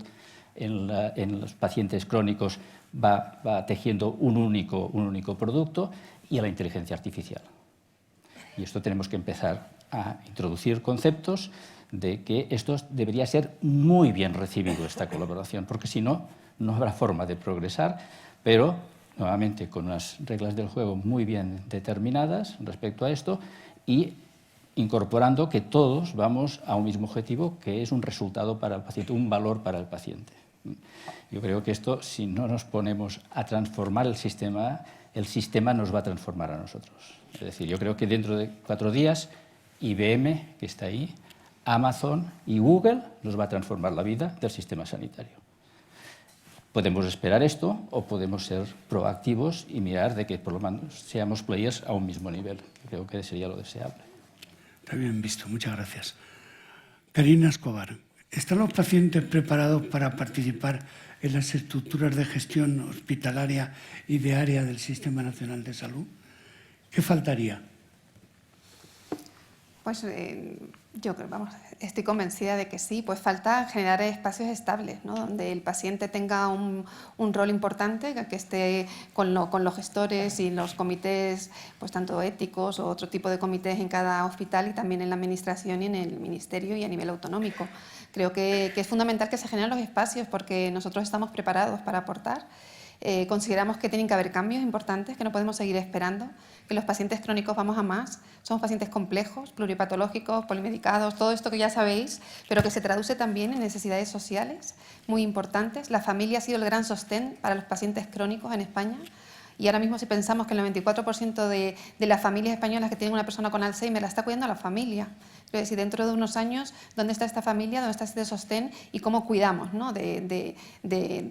en los pacientes crónicos va tejiendo un único producto, y a la inteligencia artificial. Y esto tenemos que empezar a introducir conceptos de que esto debería ser muy bien recibido, esta colaboración, porque si no, no habrá forma de progresar, pero nuevamente con unas reglas del juego muy bien determinadas respecto a esto y incorporando que todos vamos a un mismo objetivo, que es un resultado para el paciente, un valor para el paciente. Yo creo que esto, si no nos ponemos a transformar el sistema nos va a transformar a nosotros. Es decir, yo creo que dentro de 4 días, IBM, que está ahí, Amazon y Google nos va a transformar la vida del sistema sanitario. Podemos esperar esto o podemos ser proactivos y mirar de que por lo menos seamos players a un mismo nivel. Creo que sería lo deseable. Está bien visto, muchas gracias. Karina Escobar, ¿están los pacientes preparados para participar en las estructuras de gestión hospitalaria y de área del Sistema Nacional de Salud? ¿Qué faltaría? Pues yo creo, estoy convencida de que sí, pues falta generar espacios estables, ¿no? Donde el paciente tenga un rol importante, que esté con los gestores y los comités, pues tanto éticos o otro tipo de comités en cada hospital y también en la administración y en el ministerio y a nivel autonómico. Creo que es fundamental que se generen los espacios porque nosotros estamos preparados para aportar. Consideramos que tienen que haber cambios importantes, que no podemos seguir esperando, que los pacientes crónicos vamos a más, somos pacientes complejos, pluripatológicos, polimedicados, todo esto que ya sabéis, pero que se traduce también en necesidades sociales muy importantes. La familia ha sido el gran sostén para los pacientes crónicos en España. Y ahora mismo si pensamos que el 94% de las familias españolas que tienen una persona con Alzheimer la está cuidando la familia. Quiero decir, dentro de unos años, ¿dónde está esta familia? ¿Dónde está este sostén? Y cómo cuidamos, ¿no? de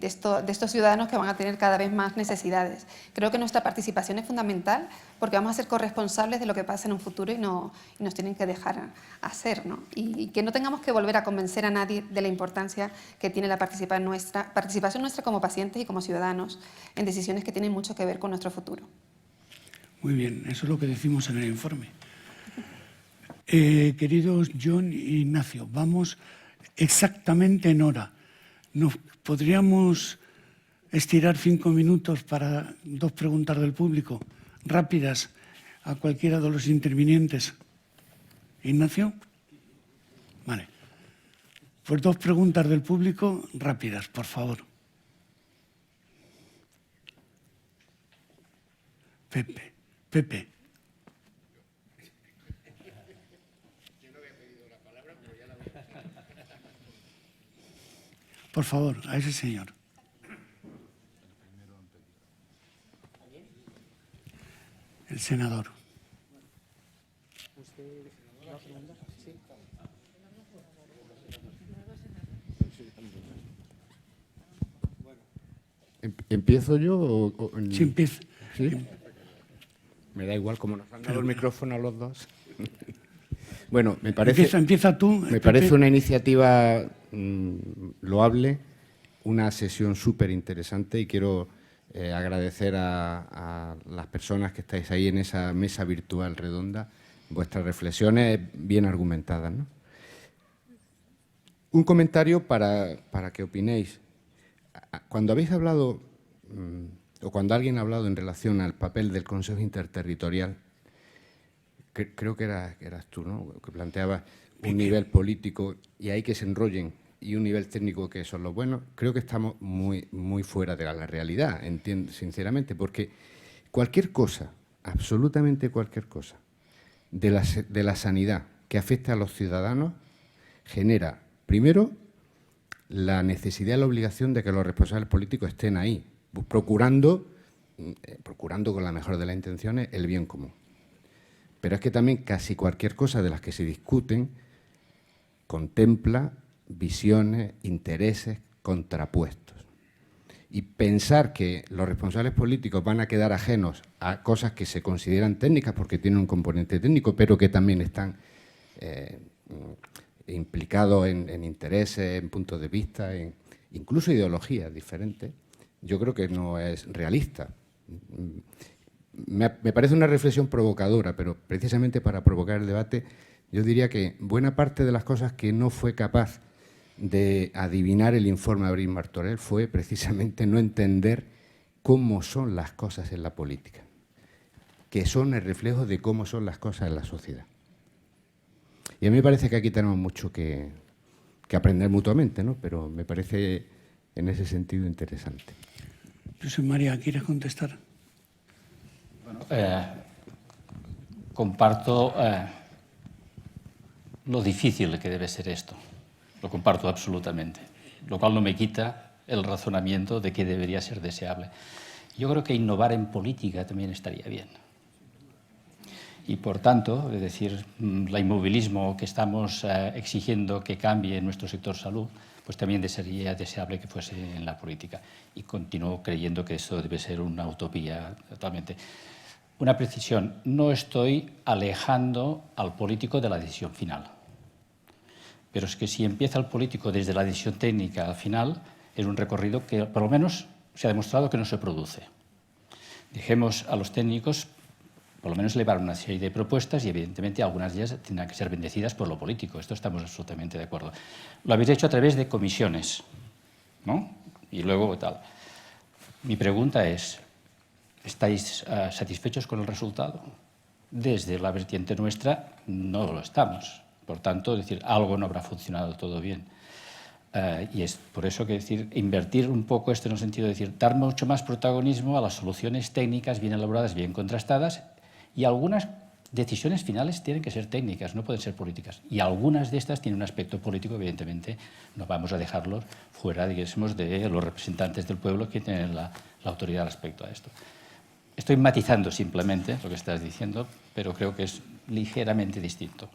estos ciudadanos que van a tener cada vez más necesidades. Creo que nuestra participación es fundamental porque vamos a ser corresponsables de lo que pasa en un futuro y nos tienen que dejar hacer, ¿no? Y que no tengamos que volver a convencer a nadie de la importancia que tiene la participación nuestra como pacientes y como ciudadanos en decisiones que tienen mucho que ver con nuestro futuro. Muy bien, eso es lo que decimos en el informe. Queridos John e Ignacio, vamos exactamente en hora. ¿Nos podríamos estirar 5 minutos para 2 preguntas del público, rápidas, a cualquiera de los intervinientes? ¿Ignacio? Vale. Pues 2 preguntas del público rápidas, por favor. Pepe. Por favor, a ese señor. El senador. ¿Empiezo yo o...? Sí, empieza. ¿Sí? Me da igual, como nos han dado el micrófono a los dos. Bueno, me parece... Empieza tú. Me parece una iniciativa loable, una sesión súper interesante y quiero agradecer a las personas que estáis ahí en esa mesa virtual redonda, vuestras reflexiones bien argumentadas, ¿no? Un comentario para que opinéis. Cuando habéis hablado, o cuando alguien ha hablado en relación al papel del Consejo Interterritorial, creo que eras tú, ¿no?, que planteabas un nivel político y ahí que se enrollen y un nivel técnico que son los buenos, creo que estamos muy fuera de la realidad, entiendo, sinceramente, porque cualquier cosa, absolutamente cualquier cosa, de la sanidad que afecte a los ciudadanos genera, primero, la necesidad y la obligación de que los responsables políticos estén ahí, procurando con la mejor de las intenciones el bien común. Pero es que también casi cualquier cosa de las que se discuten contempla visiones, intereses contrapuestos. Y pensar que los responsables políticos van a quedar ajenos a cosas que se consideran técnicas porque tienen un componente técnico, pero que también están implicados en intereses, en puntos de vista, incluso ideologías diferentes, yo creo que no es realista. Me parece una reflexión provocadora, pero precisamente para provocar el debate, yo diría que buena parte de las cosas que no fue capaz de adivinar el informe de Abril Martorell fue precisamente no entender cómo son las cosas en la política, que son el reflejo de cómo son las cosas en la sociedad. Y a mí me parece que aquí tenemos mucho que aprender mutuamente, ¿no? Pero me parece en ese sentido interesante. José María, ¿quieres contestar? Bueno, comparto lo difícil que debe ser esto. Lo comparto absolutamente, lo cual no me quita el razonamiento de que debería ser deseable. Yo creo que innovar en política también estaría bien. Y por tanto, es decir, el inmovilismo que estamos exigiendo que cambie en nuestro sector salud, pues también sería deseable que fuese en la política. Y continúo creyendo que eso debe ser una utopía totalmente. Una precisión, no estoy alejando al político de la decisión final. Pero es que si empieza el político desde la decisión técnica al final, es un recorrido que por lo menos se ha demostrado que no se produce. Dejemos a los técnicos por lo menos elevar una serie de propuestas y evidentemente algunas de ellas tendrán que ser bendecidas por lo político. Esto estamos absolutamente de acuerdo. Lo habéis hecho a través de comisiones, ¿no? Y luego tal. Mi pregunta es, ¿estáis satisfechos con el resultado? Desde la vertiente nuestra no lo estamos. Por tanto, es decir, algo no habrá funcionado todo bien. Y es por eso que decir, invertir un poco esto en el sentido de decir, dar mucho más protagonismo a las soluciones técnicas bien elaboradas, bien contrastadas, y algunas decisiones finales tienen que ser técnicas, no pueden ser políticas. Y algunas de estas tienen un aspecto político, evidentemente, no vamos a dejarlos fuera, digamos, de los representantes del pueblo que tienen la autoridad respecto a esto. Estoy matizando simplemente lo que estás diciendo, pero creo que es ligeramente distinto.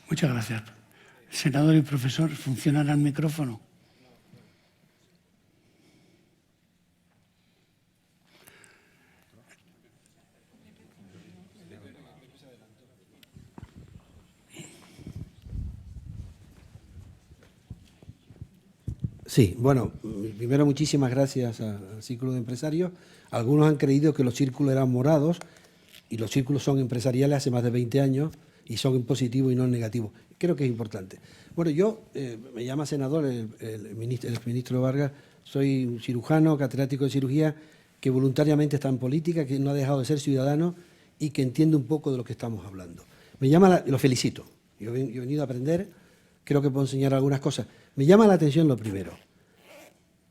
Muchas gracias. Senador y profesor, ¿funcionará el micrófono? Sí, bueno, primero muchísimas gracias al Círculo de Empresarios. Algunos han creído que los círculos eran morados y los círculos son empresariales hace más de 20 años y son en positivo y no en negativo. Creo que es importante. Bueno, yo, me llama senador el ministro Vargas, soy un cirujano, catedrático de cirugía, que voluntariamente está en política, que no ha dejado de ser ciudadano y que entiende un poco de lo que estamos hablando. Lo felicito. Yo he venido a aprender, creo que puedo enseñar algunas cosas. Me llama la atención lo primero.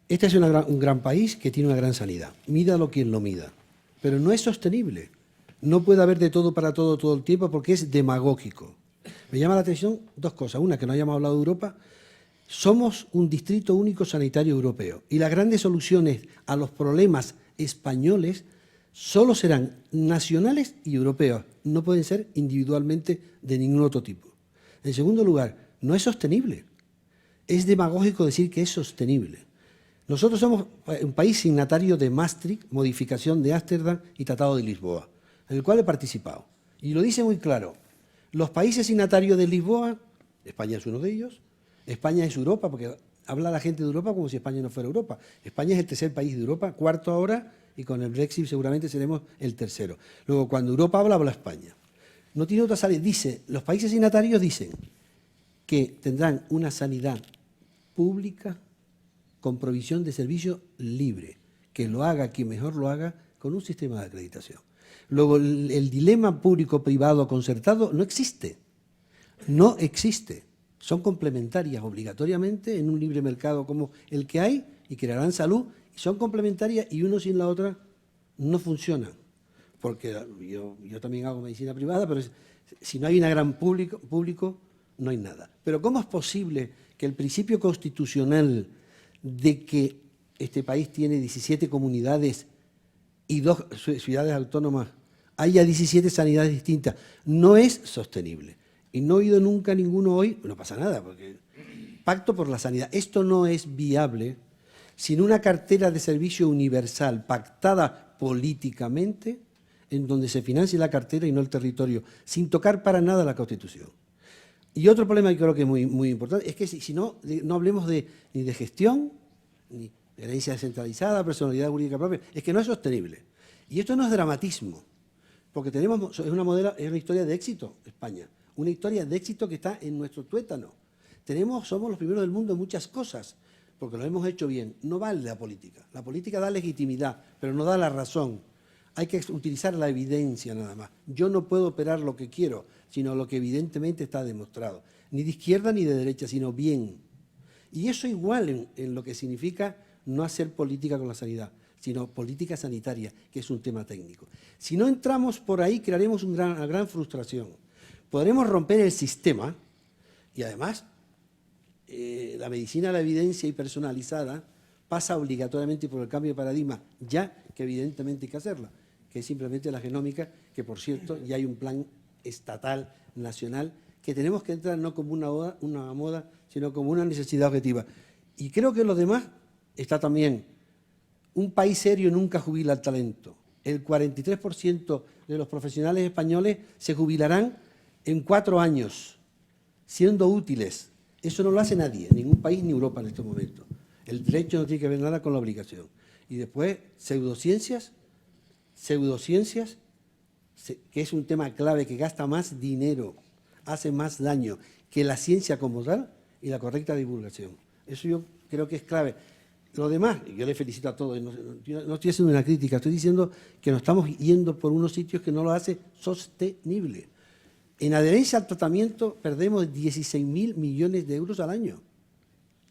Este es un gran país que tiene una gran sanidad. Mídalo quien lo mida. Pero no es sostenible. No puede haber de todo para todo el tiempo porque es demagógico. Me llama la atención dos cosas. Una, que no hayamos hablado de Europa. Somos un distrito único sanitario europeo y las grandes soluciones a los problemas españoles solo serán nacionales y europeos. No pueden ser individualmente de ningún otro tipo. En segundo lugar, no es sostenible. Es demagógico decir que es sostenible. Nosotros somos un país signatario de Maastricht, modificación de Ámsterdam y Tratado de Lisboa, en el cual he participado. Y lo dice muy claro. Los países signatarios de Lisboa, España es uno de ellos, España es Europa, porque habla la gente de Europa como si España no fuera Europa. España es el tercer país de Europa, cuarto ahora, y con el Brexit seguramente seremos el tercero. Luego, cuando Europa habla España. No tiene otra salida. Dice, los países signatarios dicen que tendrán una sanidad pública con provisión de servicio libre, que lo haga quien mejor lo haga con un sistema de acreditación. Luego, el dilema público-privado concertado no existe. No existe. Son complementarias obligatoriamente en un libre mercado como el que hay y crearán salud. Y son complementarias y uno sin la otra no funcionan. Porque yo también hago medicina privada, pero si no hay un gran público, no hay nada. Pero ¿cómo es posible que el principio constitucional de que este país tiene 17 comunidades y 2 ciudades autónomas haya 17 sanidades distintas? No es sostenible. Y no he oído nunca ninguno hoy, no pasa nada, porque pacto por la sanidad. Esto no es viable sin una cartera de servicio universal pactada políticamente, en donde se financie la cartera y no el territorio, sin tocar para nada la Constitución. Y otro problema que creo que es muy importante es que si no hablemos ni de gestión, ni de herencia descentralizada, personalidad jurídica propia, es que no es sostenible. Y esto no es dramatismo, porque es una historia de éxito, España, una historia de éxito que está en nuestro tuétano. Somos los primeros del mundo en muchas cosas, porque lo hemos hecho bien. No vale la política. La política da legitimidad, pero no da la razón. Hay que utilizar la evidencia nada más. Yo no puedo operar lo que quiero, sino lo que evidentemente está demostrado. Ni de izquierda ni de derecha, sino bien. Y eso igual en lo que significa no hacer política con la sanidad, sino política sanitaria, que es un tema técnico. Si no entramos por ahí, crearemos una gran frustración. Podremos romper el sistema y además la medicina de la evidencia y personalizada pasa obligatoriamente por el cambio de paradigma, ya que evidentemente hay que hacerla, que es simplemente la genómica, que por cierto ya hay un plan estatal, nacional, que tenemos que entrar no como una moda, sino como una necesidad objetiva. Y creo que lo demás está también. Un país serio nunca jubila el talento. El 43% de los profesionales españoles se jubilarán en 4 años, siendo útiles. Eso no lo hace nadie, ningún país ni Europa en estos momentos. El derecho no tiene que ver nada con la obligación. Y después, pseudociencias, que es un tema clave, que gasta más dinero, hace más daño que la ciencia como tal y la correcta divulgación. Eso yo creo que es clave. Lo demás, yo le felicito a todos, no estoy haciendo una crítica, estoy diciendo que nos estamos yendo por unos sitios que no lo hace sostenible. En adherencia al tratamiento perdemos 16.000 millones de euros al año.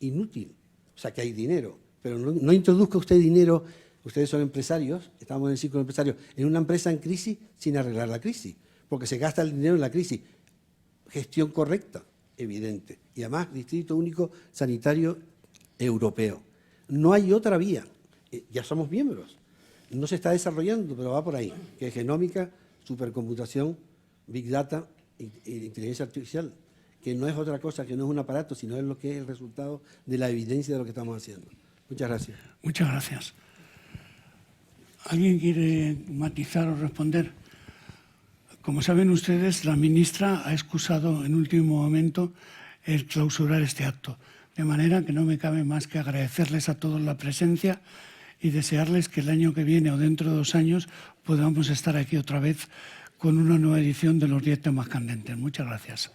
Inútil. O sea que hay dinero, pero no introduzca usted dinero, ustedes son empresarios, estamos en el ciclo de empresarios, en una empresa en crisis sin arreglar la crisis, porque se gasta el dinero en la crisis. Gestión correcta, evidente. Y además, Distrito Único Sanitario Europeo. No hay otra vía. Ya somos miembros. No se está desarrollando, pero va por ahí, que es genómica, supercomputación, Big Data e inteligencia artificial, que no es otra cosa, que no es un aparato, sino es lo que es el resultado de la evidencia de lo que estamos haciendo. Muchas gracias. Muchas gracias. ¿Alguien quiere matizar o responder? Como saben ustedes, la ministra ha excusado en último momento el clausurar este acto, de manera que no me cabe más que agradecerles a todos la presencia y desearles que el año que viene o dentro de 2 años podamos estar aquí otra vez con una nueva edición de los 10 temas candentes. Muchas gracias.